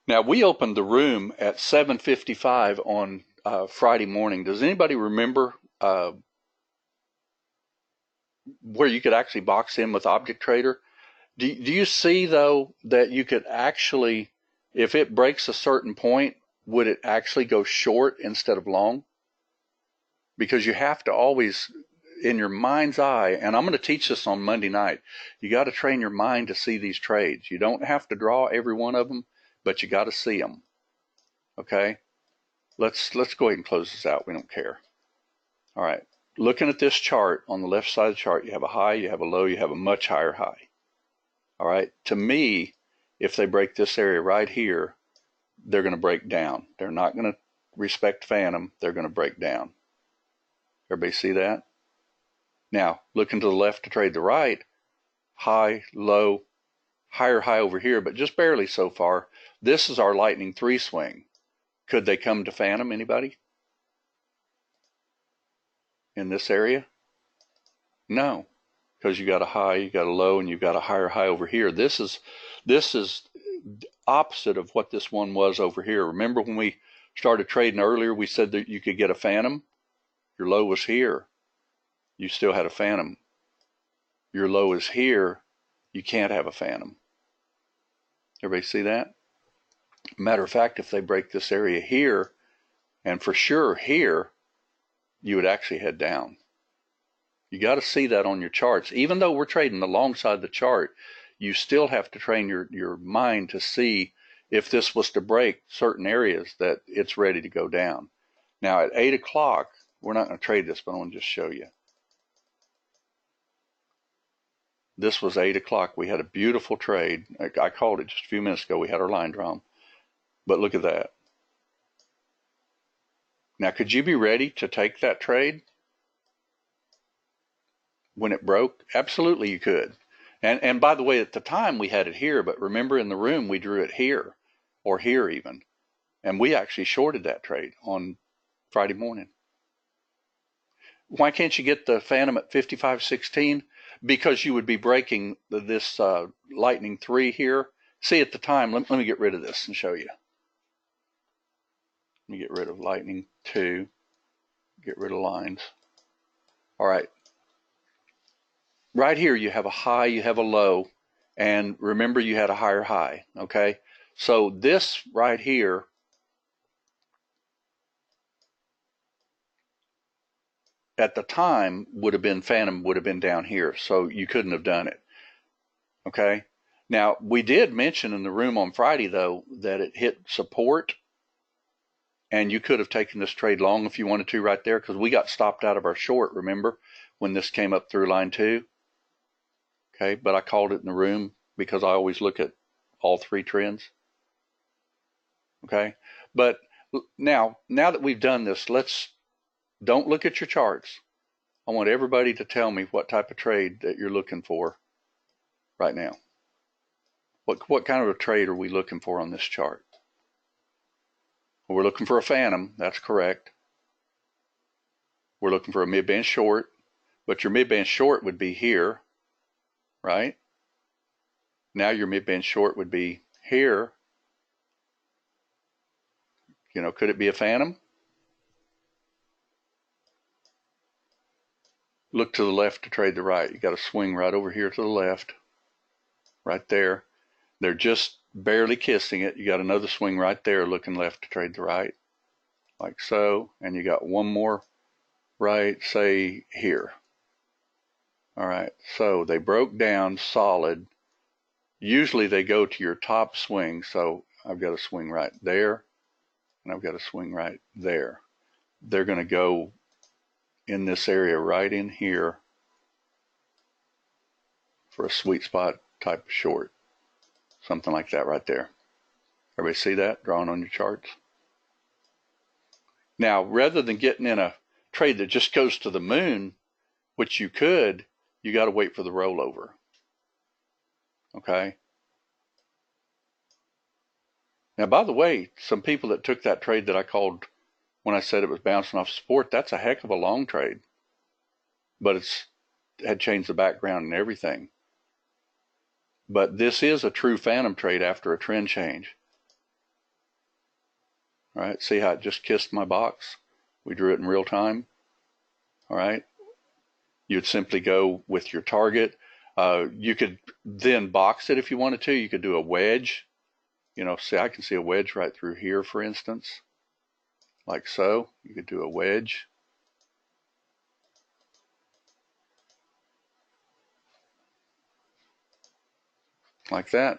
Now, we opened the room at 7:55 on Friday morning. Does anybody remember where you could actually box in with Object Trader? Do you see, though, that you could actually, if it breaks a certain point, would it actually go short instead of long? Because you have to always, in your mind's eye, and I'm going to teach this on Monday night, you got to train your mind to see these trades. You don't have to draw every one of them, but you got to see them. Okay? Let's go ahead and close this out. We don't care. All right. Looking at this chart, on the left side of the chart, you have a high, you have a low, you have a much higher high. All right. To me, if they break this area right here, they're going to break down. They're not going to respect Phantom. They're going to break down. Everybody see that? Now, looking to the left to trade the right, high, low, higher high over here, but just barely so far. This is our lightning 3 swing. Could they come to phantom, anybody? In this area? No, because you got a high, you got a low, and you've got a higher high over here. This is opposite of what this one was over here. Remember when we started trading earlier, we said that you could get a phantom? Your low was here. You still had a phantom. Your low is here. You can't have a phantom. Everybody see that? Matter of fact, if they break this area here, and for sure here, you would actually head down. You got to see that on your charts. Even though we're trading alongside the chart, you still have to train your mind to see if this was to break certain areas that it's ready to go down. Now at 8 o'clock, we're not going to trade this, but I want to just show you. This was 8 o'clock. We had a beautiful trade. I called it just a few minutes ago. We had our line drawn. But look at that. Now, could you be ready to take that trade when it broke? Absolutely, you could. And by the way, at the time we had it here, but remember in the room we drew it here, or here even. And we actually shorted that trade on Friday morning. Why can't you get the phantom at 55.16? Because you would be breaking this lightning 3 here. See, at the time, let me get rid of this and show you. Let me get rid of lightning 2, get rid of lines. All right. Right here, you have a high, you have a low, and remember you had a higher high, okay? So this right here, at the time, would have been phantom, would have been down here, so you couldn't have done it, okay? Now, we did mention in the room on Friday, though, that it hit support, and you could have taken this trade long if you wanted to right there, because we got stopped out of our short, remember, when this came up through line 2. Okay, but I called it in the room because I always look at all 3 trends. Okay, but now that we've done this, don't look at your charts. I want everybody to tell me what type of trade that you're looking for right now. What kind of a trade are we looking for on this chart? Well, we're looking for a phantom, that's correct. We're looking for a mid-band short, but your mid-band short would be here, right? Now your mid-band short would be here. You know, could it be a phantom? Look to the left to trade the right. You got to swing right over here to the left, right there. They're just barely kissing it. You got another swing right there looking left to trade the right, like so. And you got one more right, say here. All right, so they broke down solid. Usually they go to your top swing, so I've got a swing right there, and I've got a swing right there. They're going to go in this area right in here for a sweet spot type of short. Something like that right there. Everybody see that drawn on your charts? Now, rather than getting in a trade that just goes to the moon, which you could, you got to wait for the rollover. Okay? Now, by the way, some people that took that trade that I called when I said it was bouncing off support, that's a heck of a long trade. But it had changed the background and everything. But this is a true phantom trade after a trend change. All right, see how it just kissed my box? We drew it in real time. All right, you'd simply go with your target. You could then box it if you wanted to. You could do a wedge. You know, see, I can see a wedge right through here, for instance, like so. You could do a wedge. Like that.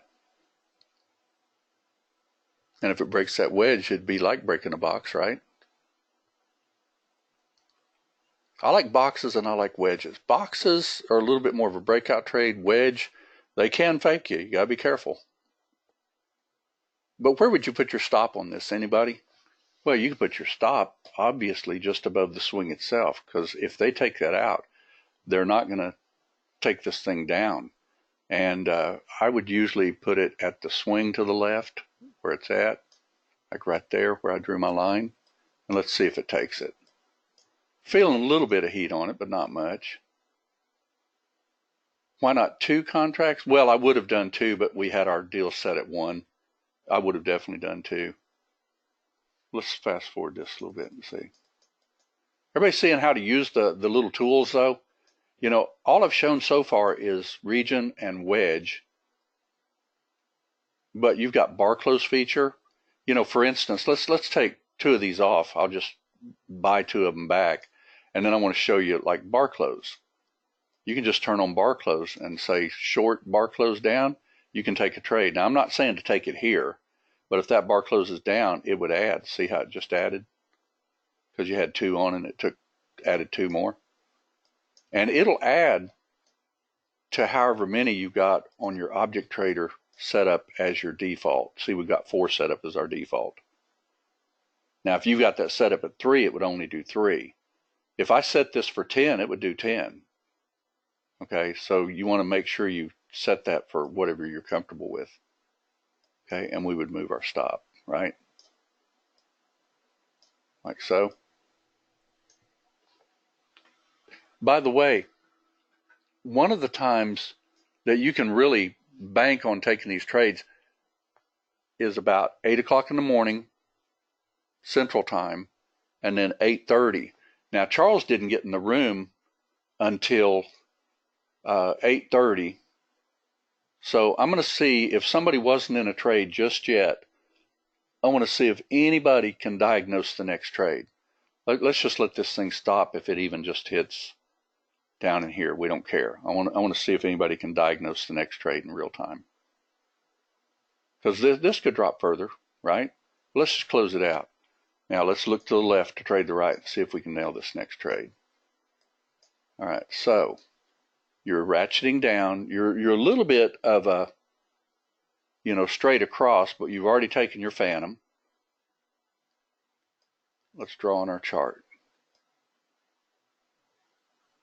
And if it breaks that wedge, it'd be like breaking a box, right? I like boxes and I like wedges. Boxes are a little bit more of a breakout trade. Wedge, they can fake you. You gotta be careful. But where would you put your stop on this? Anybody? Well, you can put your stop, obviously, just above the swing itself, because if they take that out, they're not going to take this thing down. And I would usually put it at the swing to the left where it's at, like right there where I drew my line. And let's see if it takes it. Feeling a little bit of heat on it, but not much. Why not 2 contracts? Well, I would have done 2, but we had our deal set at 1. I would have definitely done 2. Let's fast forward this a little bit and see. Everybody seeing how to use the little tools though? You know, all I've shown so far is region and wedge, but you've got bar close feature. You know, for instance, let's take 2 of these off. I'll just buy 2 of them back, and then I want to show you like bar close. You can just turn on bar close and say short bar close down. You can take a trade. Now I'm not saying to take it here, but if that bar closes down, it would add. See how it just added? Because you had 2 on and it added 2 more. And it'll add to however many you got on your object trader set up as your default. See, we've got 4 set up as our default. Now, if you've got that set up at 3, it would only do 3. If I set this for 10, it would do 10. Okay, so you want to make sure you set that for whatever you're comfortable with. Okay, and we would move our stop, right? Like so. By the way, one of the times that you can really bank on taking these trades is about 8 o'clock in the morning, Central Time, and then 8:30. Now, Charles didn't get in the room until 8:30. So I'm going to see if somebody wasn't in a trade just yet. I want to see if anybody can diagnose the next trade. Let's just let this thing stop if it even just hits down in here. We don't care. I want to see if anybody can diagnose the next trade in real time. Because this could drop further, right? Let's just close it out. Now let's look to the left to trade the right and see if we can nail this next trade. All right, so you're ratcheting down. You're a little bit of a, you know, straight across, but you've already taken your phantom. Let's draw on our chart.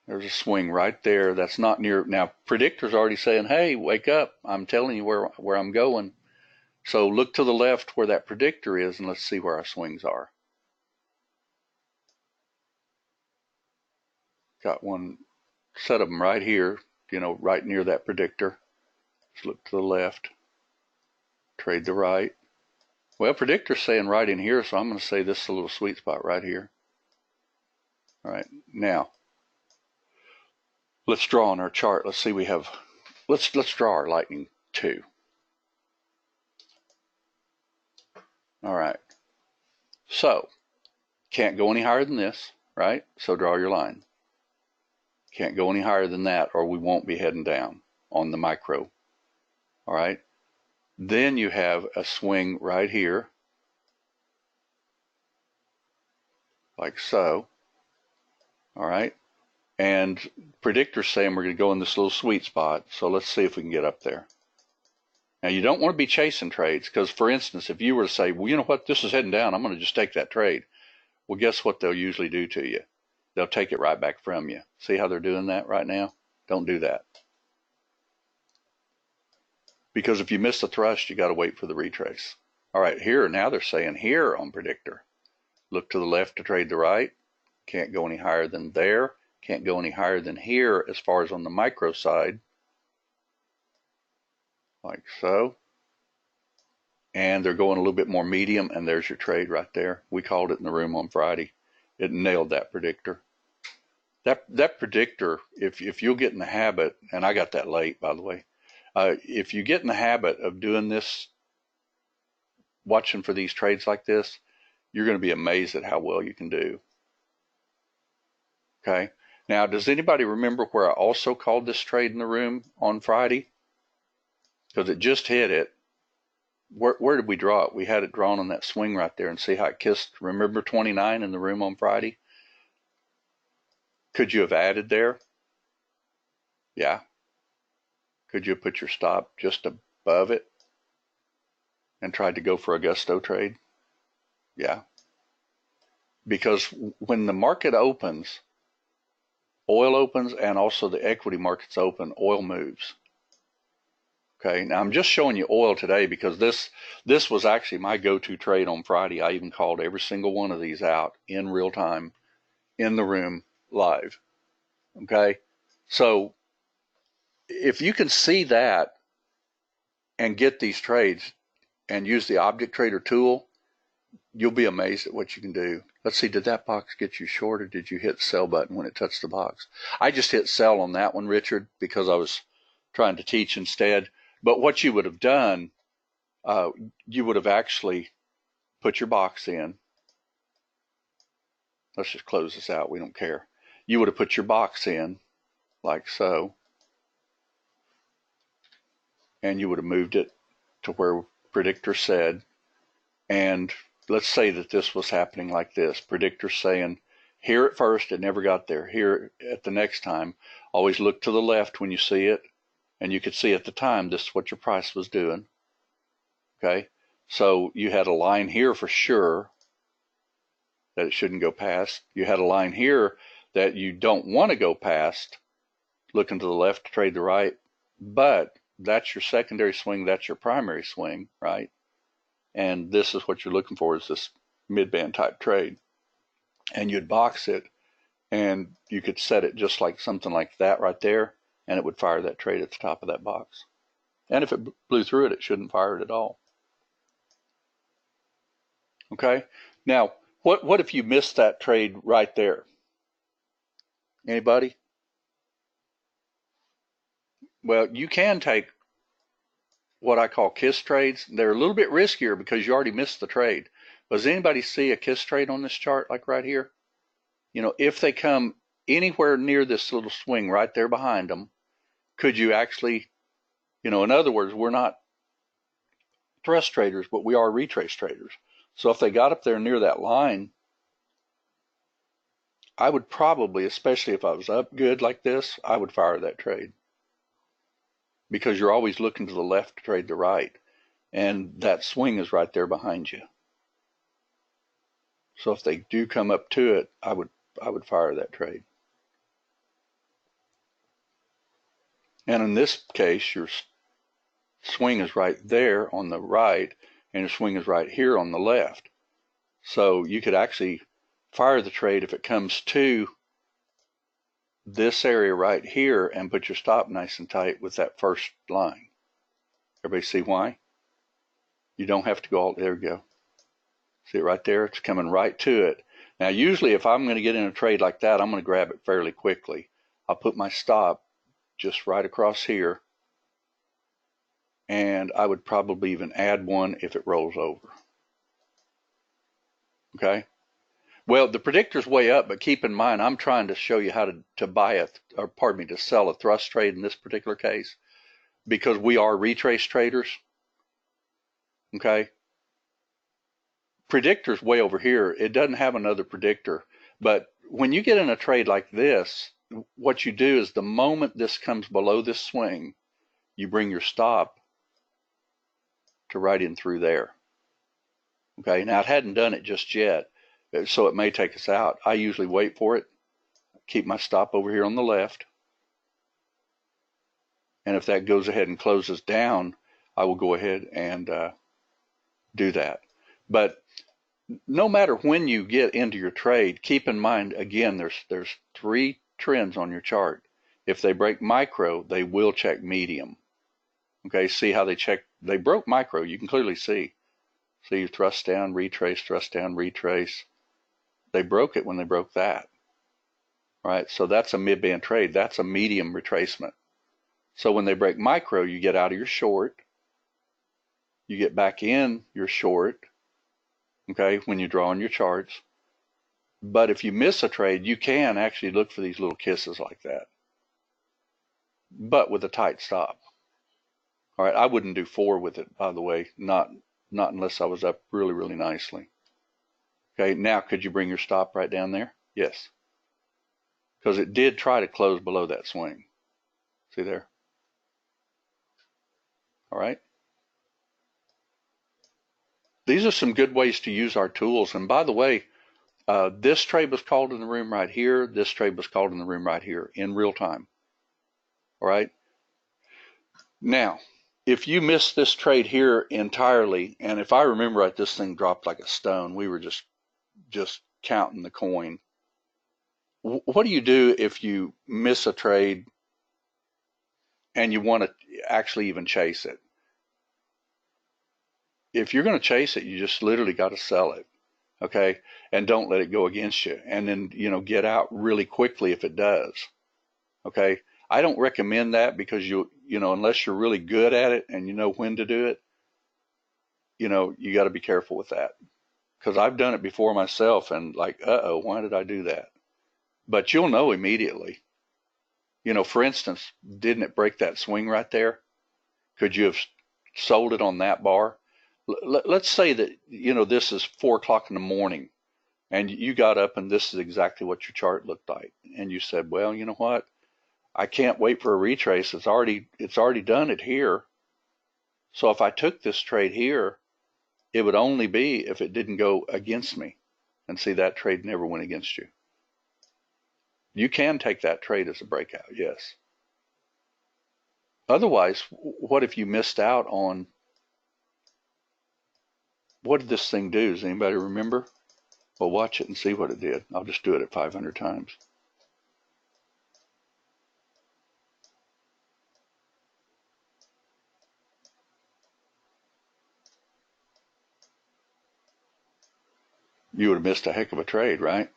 There's a swing right there. That's not near. Now, predictor's already saying, hey, wake up. I'm telling you where I'm going. So look to the left where that predictor is, and let's see where our swings are. Got one set of them right here, you know, right near that predictor. Let's look to the left. Trade the right. Well, predictor's saying right in here, so I'm going to say this is a little sweet spot right here. All right, now let's draw on our chart. Let's see, we have, let's draw our lightning 2. All right, so can't go any higher than this, right? So draw your line. Can't go any higher than that or we won't be heading down on the micro. All right, then you have a swing right here, like so. All right, and predictor's saying we're going to go in this little sweet spot, so let's see if we can get up there. Now, you don't want to be chasing trades because, for instance, if you were to say, well, you know what, this is heading down, I'm going to just take that trade. Well, guess what they'll usually do to you? They'll take it right back from you. See how they're doing that right now? Don't do that. Because if you miss the thrust, you got to wait for the retrace. All right, here, now they're saying here on predictor. Look to the left to trade the right. Can't go any higher than there. Can't go any higher than here as far as on the micro side. Like so. And they're going a little bit more medium, and there's your trade right there. We called it in the room on Friday. It nailed that predictor. That predictor, if you'll get in the habit, and I got that late, by the way, if you get in the habit of doing this, watching for these trades like this, you're going to be amazed at how well you can do. Okay. Now, does anybody remember where I also called this trade in the room on Friday? Because it just hit it. Where did we draw it? We had it drawn on that swing right there, and see how it kissed. Remember 29 in the room on Friday? Could you have added there? Yeah. Could you have put your stop just above it and tried to go for a gusto trade? Yeah. Because when the market opens, oil opens, and also the equity markets open, oil moves. Okay, now I'm just showing you oil today because this was actually my go-to trade on Friday. I even called every single one of these out in real time in the room live. Okay, so if you can see that and get these trades and use the Object Trader tool, you'll be amazed at what you can do. Let's see, did that box get you short or did you hit the sell button when it touched the box? I just hit sell on that one, Richard, because I was trying to teach instead. But what you would have done, you would have actually put your box in. Let's just close this out. We don't care. You would have put your box in like so, and you would have moved it to where predictor said. And let's say that this was happening like this. Predictor saying, here at first, it never got there. Here at the next time, always look to the left when you see it. And you could see at the time, this is what your price was doing. Okay, so you had a line here for sure that it shouldn't go past. You had a line here that you don't want to go past, looking to the left to trade the right, but that's your secondary swing, that's your primary swing, right? And this is what you're looking for, is this mid-band type trade. And you'd box it, and you could set it just like something like that right there, and it would fire that trade at the top of that box. And if it blew through it, it shouldn't fire it at all. Okay, now what if you missed that trade right there? Anybody? Well, you can take what I call kiss trades. They're a little bit riskier because you already missed the trade. Does anybody see a kiss trade on this chart, like right here? You know, if they come anywhere near this little swing right there behind them, could you actually, you know, in other words, we're not thrust traders, but we are retrace traders. So if they got up there near that line, I would probably, especially if I was up good like this, I would fire that trade. Because you're always looking to the left to trade the right. And that swing is right there behind you. So if they do come up to it, I would fire that trade. And in this case, your swing is right there on the right, and your swing is right here on the left. So you could actually fire the trade if it comes to this area right here and put your stop nice and tight with that first line. Everybody see why? You don't have to go all, there we go. See it right there? It's coming right to it. Now, usually if I'm going to get in a trade like that, I'm going to grab it fairly quickly. I'll put my stop just right across here, and I would probably even add one if it rolls over. Okay? Well, the predictor's way up, but keep in mind, I'm trying to show you how to buy to sell a thrust trade in this particular case, because we are retrace traders. Okay? Predictor's way over here. It doesn't have another predictor, but when you get in a trade like this, what you do is the moment this comes below this swing, you bring your stop to right in through there. Okay, now it hadn't done it just yet, so it may take us out. I usually wait for it, keep my stop over here on the left, and if that goes ahead and closes down, I will go ahead and do that. But no matter when you get into your trade, keep in mind, again, there's three trends on your chart. If they break micro, they will check medium. Okay, see how they broke micro, you can clearly see. See, thrust down, retrace, thrust down, retrace. They broke it when they broke that. Right, so that's a mid-band trade. That's a medium retracement. So when they break micro, you get out of your short. You get back in your short, okay, when you draw on your charts. But if you miss a trade, you can actually look for these little kisses like that, but with a tight stop. All right, I wouldn't do 4 with it, by the way, not unless I was up really, really nicely. Okay, now could you bring your stop right down there? Yes, because it did try to close below that swing. See there? All right. These are some good ways to use our tools. And by the way, this trade was called in the room right here. This trade was called in the room right here in real time. All right. Now, if you missed this trade here entirely, and if I remember right, this thing dropped like a stone. We were just counting the coin. What do you do if you miss a trade and you want to actually even chase it? If you're going to chase it, you just literally got to sell it, okay? And don't let it go against you. And then, get out really quickly if it does, okay? I don't recommend that because unless you're really good at it and you know when to do it, you got to be careful with that. Because I've done it before myself and like, why did I do that? But you'll know immediately. For instance, didn't it break that swing right there? Could you have sold it on that bar? Let's say that, this is 4 o'clock in the morning and you got up and this is exactly what your chart looked like. And you said, well, you know what? I can't wait for a retrace. It's already done it here. So if I took this trade here, it would only be if it didn't go against me. And see, that trade never went against you. You can take that trade as a breakout, yes. Otherwise, what if you missed out on, what did this thing do? Does anybody remember? Well, watch it and see what it did. I'll just do it at 500 times. You would have missed a heck of a trade, right?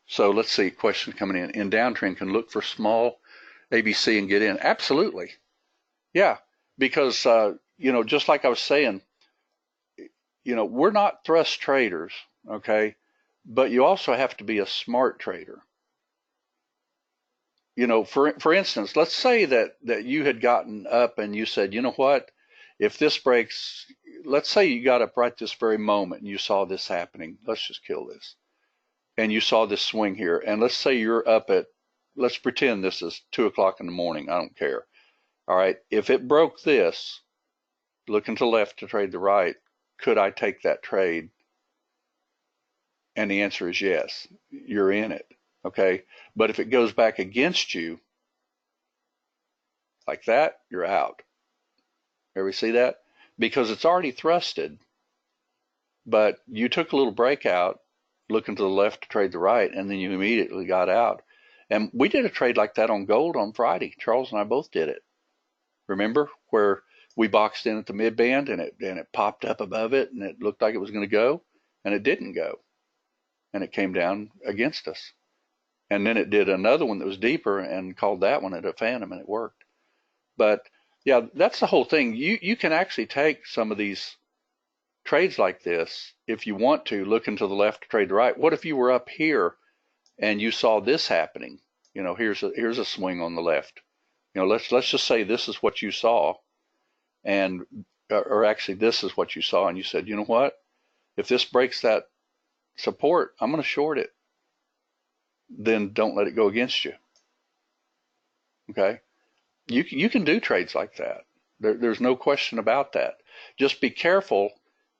So let's see, question coming in. In downtrend, can look for small ABC and get in? Absolutely. Yeah, because, just like I was saying, we're not thrust traders, okay? But you also have to be a smart trader. For instance, let's say that you had gotten up and you said, you know what, if this breaks, let's say you got up right this very moment and you saw this happening. Let's just kill this. And you saw this swing here. And let's say you're up at, let's pretend this is 2 o'clock in the morning. I don't care. All right. If it broke this, looking to the left to trade the right, could I take that trade? And the answer is yes. You're in it. Okay. But if it goes back against you like that, you're out. Ever see that? Because it's already thrusted, but you took a little breakout looking to the left to trade the right, and then you immediately got out. And we did a trade like that on gold on Friday. Charles and I both did it. Remember where we boxed in at the mid band and it popped up above it and it looked like it was going to go, and it didn't go, and it came down against us. And then it did another one that was deeper and called that one at a phantom, and it worked. But yeah, that's the whole thing. You can actually take some of these trades like this if you want to, looking to the left to trade the right. What if you were up here and you saw this happening? Here's a swing on the left. Let's just say this is what you saw, and or actually this is what you saw, and you said, you know what? If this breaks that support, I'm going to short it. Then don't let it go against you. Okay? You can do trades like that. There's no question about that. Just be careful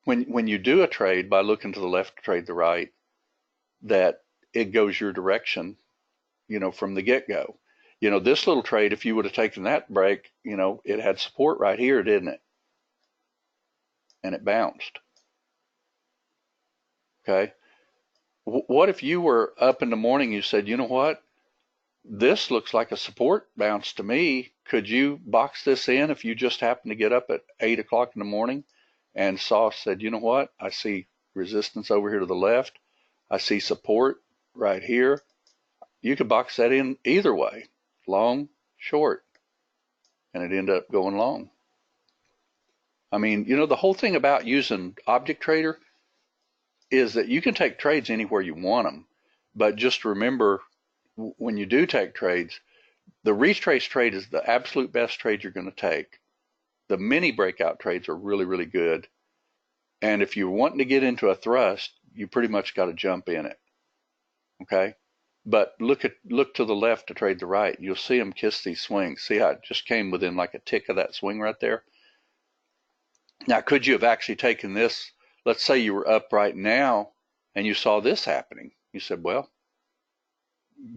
when you do a trade by looking to the left to trade the right, that it goes your direction, from the get-go. This little trade, if you would have taken that break, it had support right here, didn't it? And it bounced. Okay. What if you were up in the morning, you said, you know what? This looks like a support bounce to me. Could you box this in if you just happened to get up at 8 o'clock in the morning and said, you know what? I see resistance over here to the left. I see support right here. You could box that in either way, long, short, and it ended up going long. I mean, the whole thing about using Object Trader is that you can take trades anywhere you want them, but just remember, when you do take trades, the retrace trade is the absolute best trade you're going to take. The mini breakout trades are really, really good. And if you're wanting to get into a thrust, you pretty much got to jump in it. Okay? But look to the left to trade the right. You'll see them kiss these swings. See how it just came within like a tick of that swing right there? Now, could you have actually taken this? Let's say you were up right now and you saw this happening. You said, well,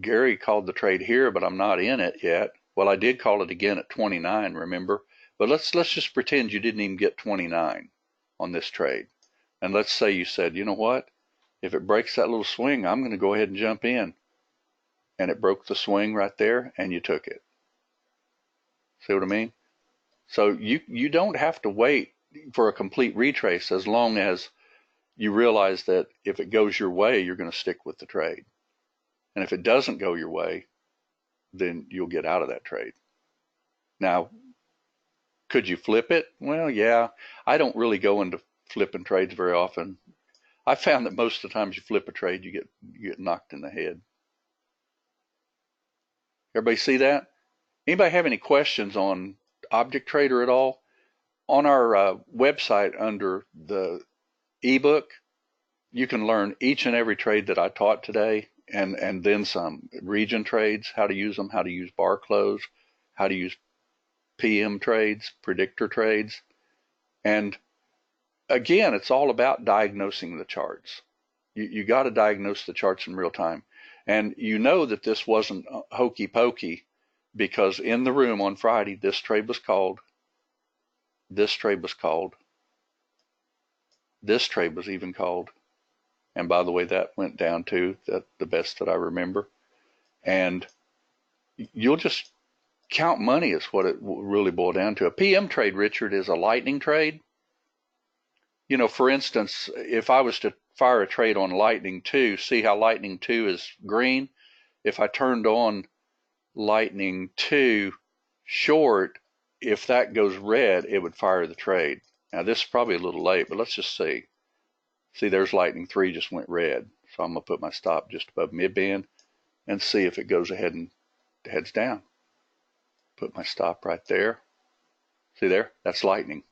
Gary called the trade here, but I'm not in it yet. Well, I did call it again at 29, remember? But let's just pretend you didn't even get 29 on this trade. And let's say you said, you know what? If it breaks that little swing, I'm going to go ahead and jump in. And it broke the swing right there, and you took it. See what I mean? So you don't have to wait for a complete retrace as long as you realize that if it goes your way, you're going to stick with the trade. And if it doesn't go your way, then you'll get out of that trade. Now, could you flip it? Well, yeah. I don't really go into flipping trades very often. I found that most of the times you flip a trade, you get knocked in the head. Everybody see that? Anybody have any questions on Object Trader at all? On our website under the ebook, you can learn each and every trade that I taught today, and then some. Region trades, how to use them, how to use bar close, how to use PM trades, predictor trades. And again, it's all about diagnosing the charts. You got to diagnose the charts in real time. And you know that this wasn't hokey pokey, because in the room on Friday, this trade was called. This trade was called. This trade was even called. And by the way, that went down to the best that I remember. And you'll just count money is what it really boiled down to. A PM trade, Richard, is a lightning trade. You know, for instance, if I was to fire a trade on Lightning 2, see how Lightning 2 is green? If I turned on Lightning 2 short, if that goes red, it would fire the trade. Now, this is probably a little late, but let's just see. See, there's Lightning 3 just went red. So I'm going to put my stop just above mid-band and see if it goes ahead and heads down. Put my stop right there. See there? That's Lightning.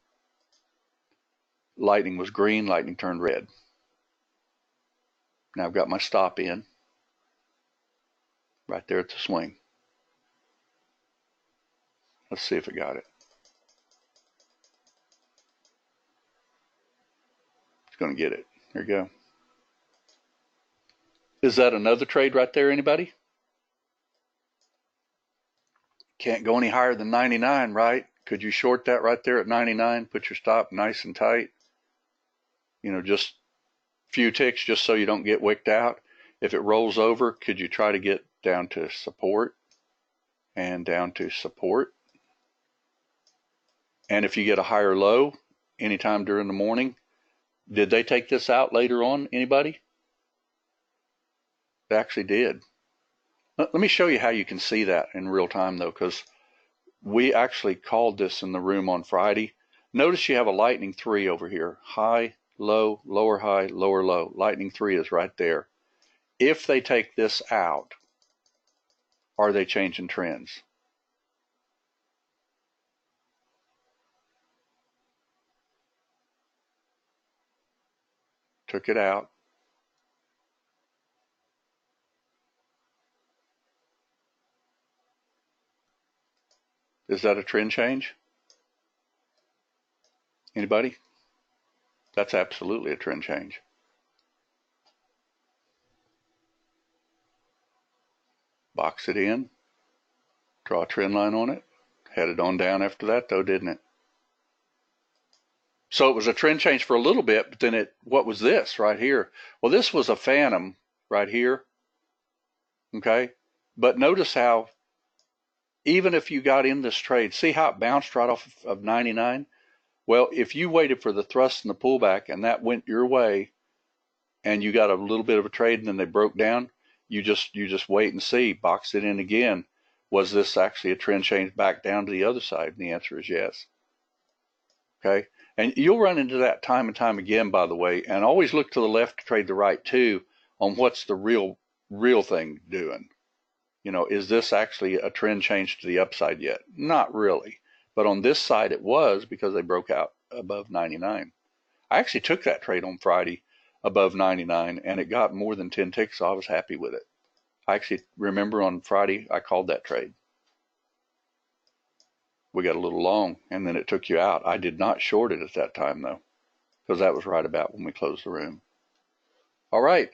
Lightning was green, Lightning turned red. Now I've got my stop in right there at the swing. Let's see if it got it. It's going to get it. There you go. Is that another trade right there, anybody? Can't go any higher than 99, right? Could you short that right there at 99? Put your stop nice and tight. You know, just a few ticks just so you don't get wicked out. If it rolls over, could you try to get down to support and down to support? And if you get a higher low anytime during the morning, did they take this out later on, anybody? They actually did. Let me show you how you can see that in real time, though, because we actually called this in the room on Friday. Notice you have a Lightning 3 over here. High, low, lower high, lower low. Lightning 3 is right there. If they take this out, are they changing trends? Took it out. Is that a trend change? Anybody? That's absolutely a trend change. Box it in. Draw a trend line on it. Headed on down after that, though, didn't it? So it was a trend change for a little bit, but then what was this right here? Well, this was a phantom right here. Okay? But notice how, even if you got in this trade, see how it bounced right off of 99? Well, if you waited for the thrust and the pullback and that went your way and you got a little bit of a trade and then they broke down, you just wait and see, box it in again. Was this actually a trend change back down to the other side? And the answer is yes. Okay? And you'll run into that time and time again, by the way, and always look to the left to trade the right too on what's the real thing doing. You know, is this actually a trend change to the upside yet? Not really. But on this side it was, because they broke out above 99. I actually took that trade on Friday above 99 and it got more than 10 ticks, so I was happy with it. I actually remember on Friday I called that trade. We got a little long and then it took you out. I did not short it at that time though, because that was right about when we closed the room. All right.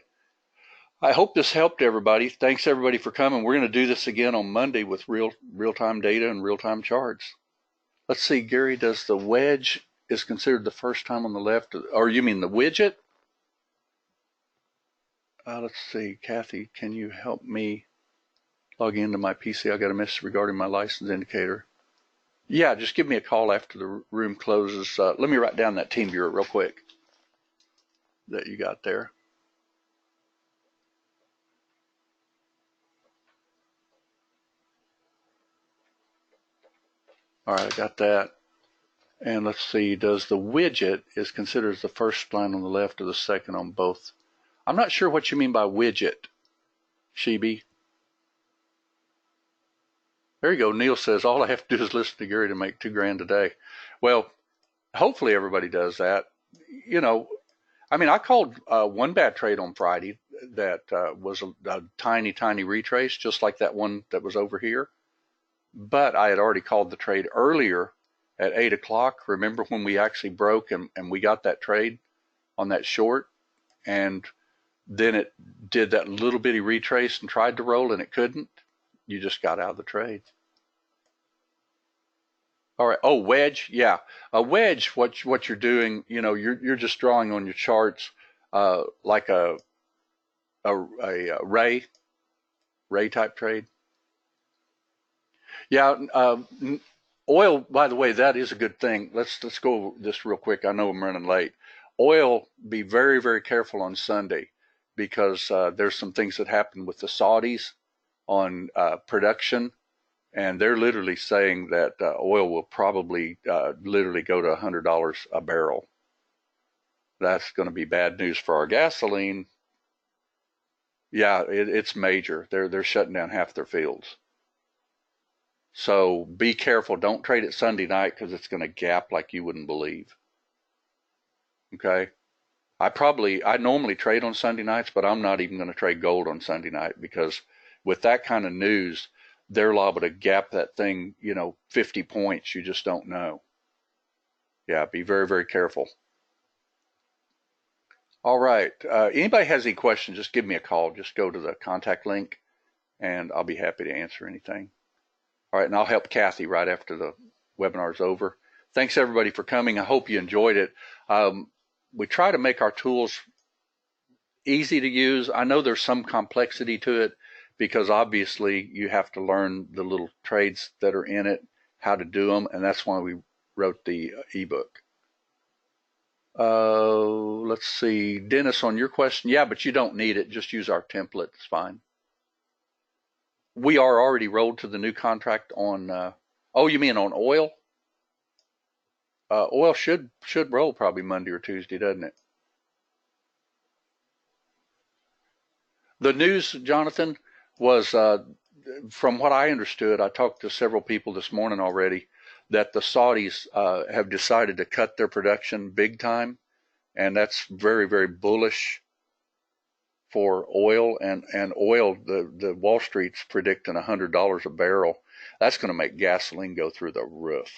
I hope this helped everybody. Thanks everybody for coming. We're going to do this again on Monday with real-time data and real-time charts. Let's see, Gary, does the wedge is considered the first time on the left, or you mean the widget? Let's see, Kathy, can you help me log into my PC? I got a message regarding my license indicator. Yeah, just give me a call after the room closes. Let me write down that team viewer real quick that you got there. All right, I got that. And let's see, does the widget is considered as the first line on the left or the second on both? I'm not sure what you mean by widget, Sheeby. There you go. Neil says, all I have to do is listen to Gary to make $2 grand a day. Well, hopefully everybody does that. You know, I mean, I called one bad trade on Friday that was a tiny, tiny retrace, just like that one that was over here. But I had already called the trade earlier at 8 o'clock. Remember when we actually broke and we got that trade on that short? And then it did that little bitty retrace and tried to roll and it couldn't. You just got out of the trade. All right. Oh, wedge. Yeah. A wedge, what you're doing, you know, you're just drawing on your charts like a ray type trade. Yeah. Oil, by the way, that is a good thing. Let's go over this real quick. I know I'm running late. Oil, be very, very careful on Sunday because there's some things that happen with the Saudis on production, and they're literally saying that oil will probably literally go to $100 a barrel. That's going to be bad news for our gasoline. Yeah, it's major. They're shutting down half their fields. So be careful. Don't trade it Sunday night because it's going to gap like you wouldn't believe. Okay. I normally trade on Sunday nights, but I'm not even going to trade gold on Sunday night because with that kind of news, they're liable to gap that thing, 50 points. You just don't know. Yeah, be very, very careful. All right. Anybody has any questions, just give me a call. Just go to the contact link and I'll be happy to answer anything. All right, and I'll help Kathy right after the webinar is over. Thanks everybody for coming. I hope you enjoyed it. We try to make our tools easy to use. I know there's some complexity to it because obviously you have to learn the little trades that are in it, how to do them, and that's why we wrote the ebook. Let's see, Dennis, on your question, yeah, but you don't need it. Just use our template. It's fine. We are already rolled to the new contract on, oh, you mean on oil? Oil should roll probably Monday or Tuesday, doesn't it? The news, Jonathan, was from what I understood, I talked to several people this morning already, that the Saudis have decided to cut their production big time, and that's very, very bullish for oil. And oil, the Wall Street's predicting $100 a barrel. That's going to make gasoline go through the roof.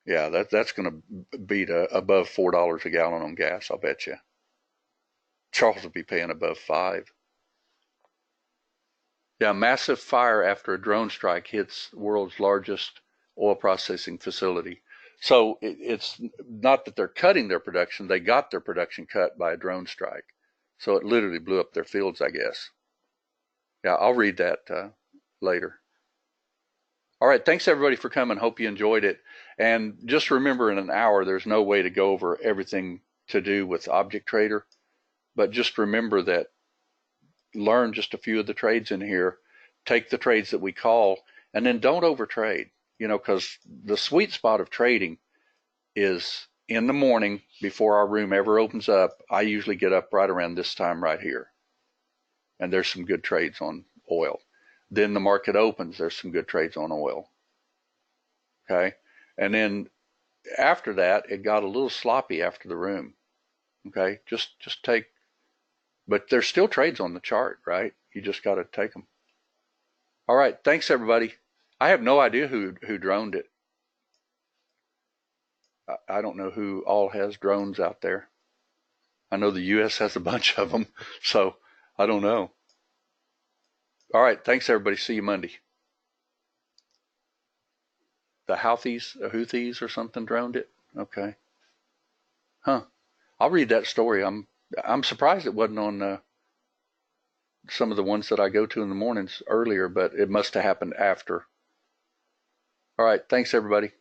Yeah, that's going to beat above $4 a gallon on gas, I'll bet you. Charles will be paying above $5. Yeah, massive fire after a drone strike hits the world's largest oil processing facility. So it's not that they're cutting their production, they got their production cut by a drone strike. So it literally blew up their fields, I guess. Yeah, I'll read that later. All right, thanks everybody for coming. Hope you enjoyed it. And just remember, in an hour, there's no way to go over everything to do with Object Trader. But just remember that learn just a few of the trades in here, take the trades that we call, and then don't overtrade, because the sweet spot of trading is in the morning before our room ever opens up. I usually get up right around this time right here, and there's some good trades on oil. Then the market opens, there's some good trades on oil. Okay, and then after that, it got a little sloppy after the room. Okay, just take. But there's still trades on the chart, right? You just got to take them. All right. Thanks, everybody. I have no idea who droned it. I don't know who all has drones out there. I know the U.S. has a bunch of them, so I don't know. All right, thanks everybody. See you Monday. The Houthis or something droned it. Okay. Huh. I'll read that story. I'm surprised it wasn't on some of the ones that I go to in the mornings earlier, but it must have happened after. All right, thanks everybody.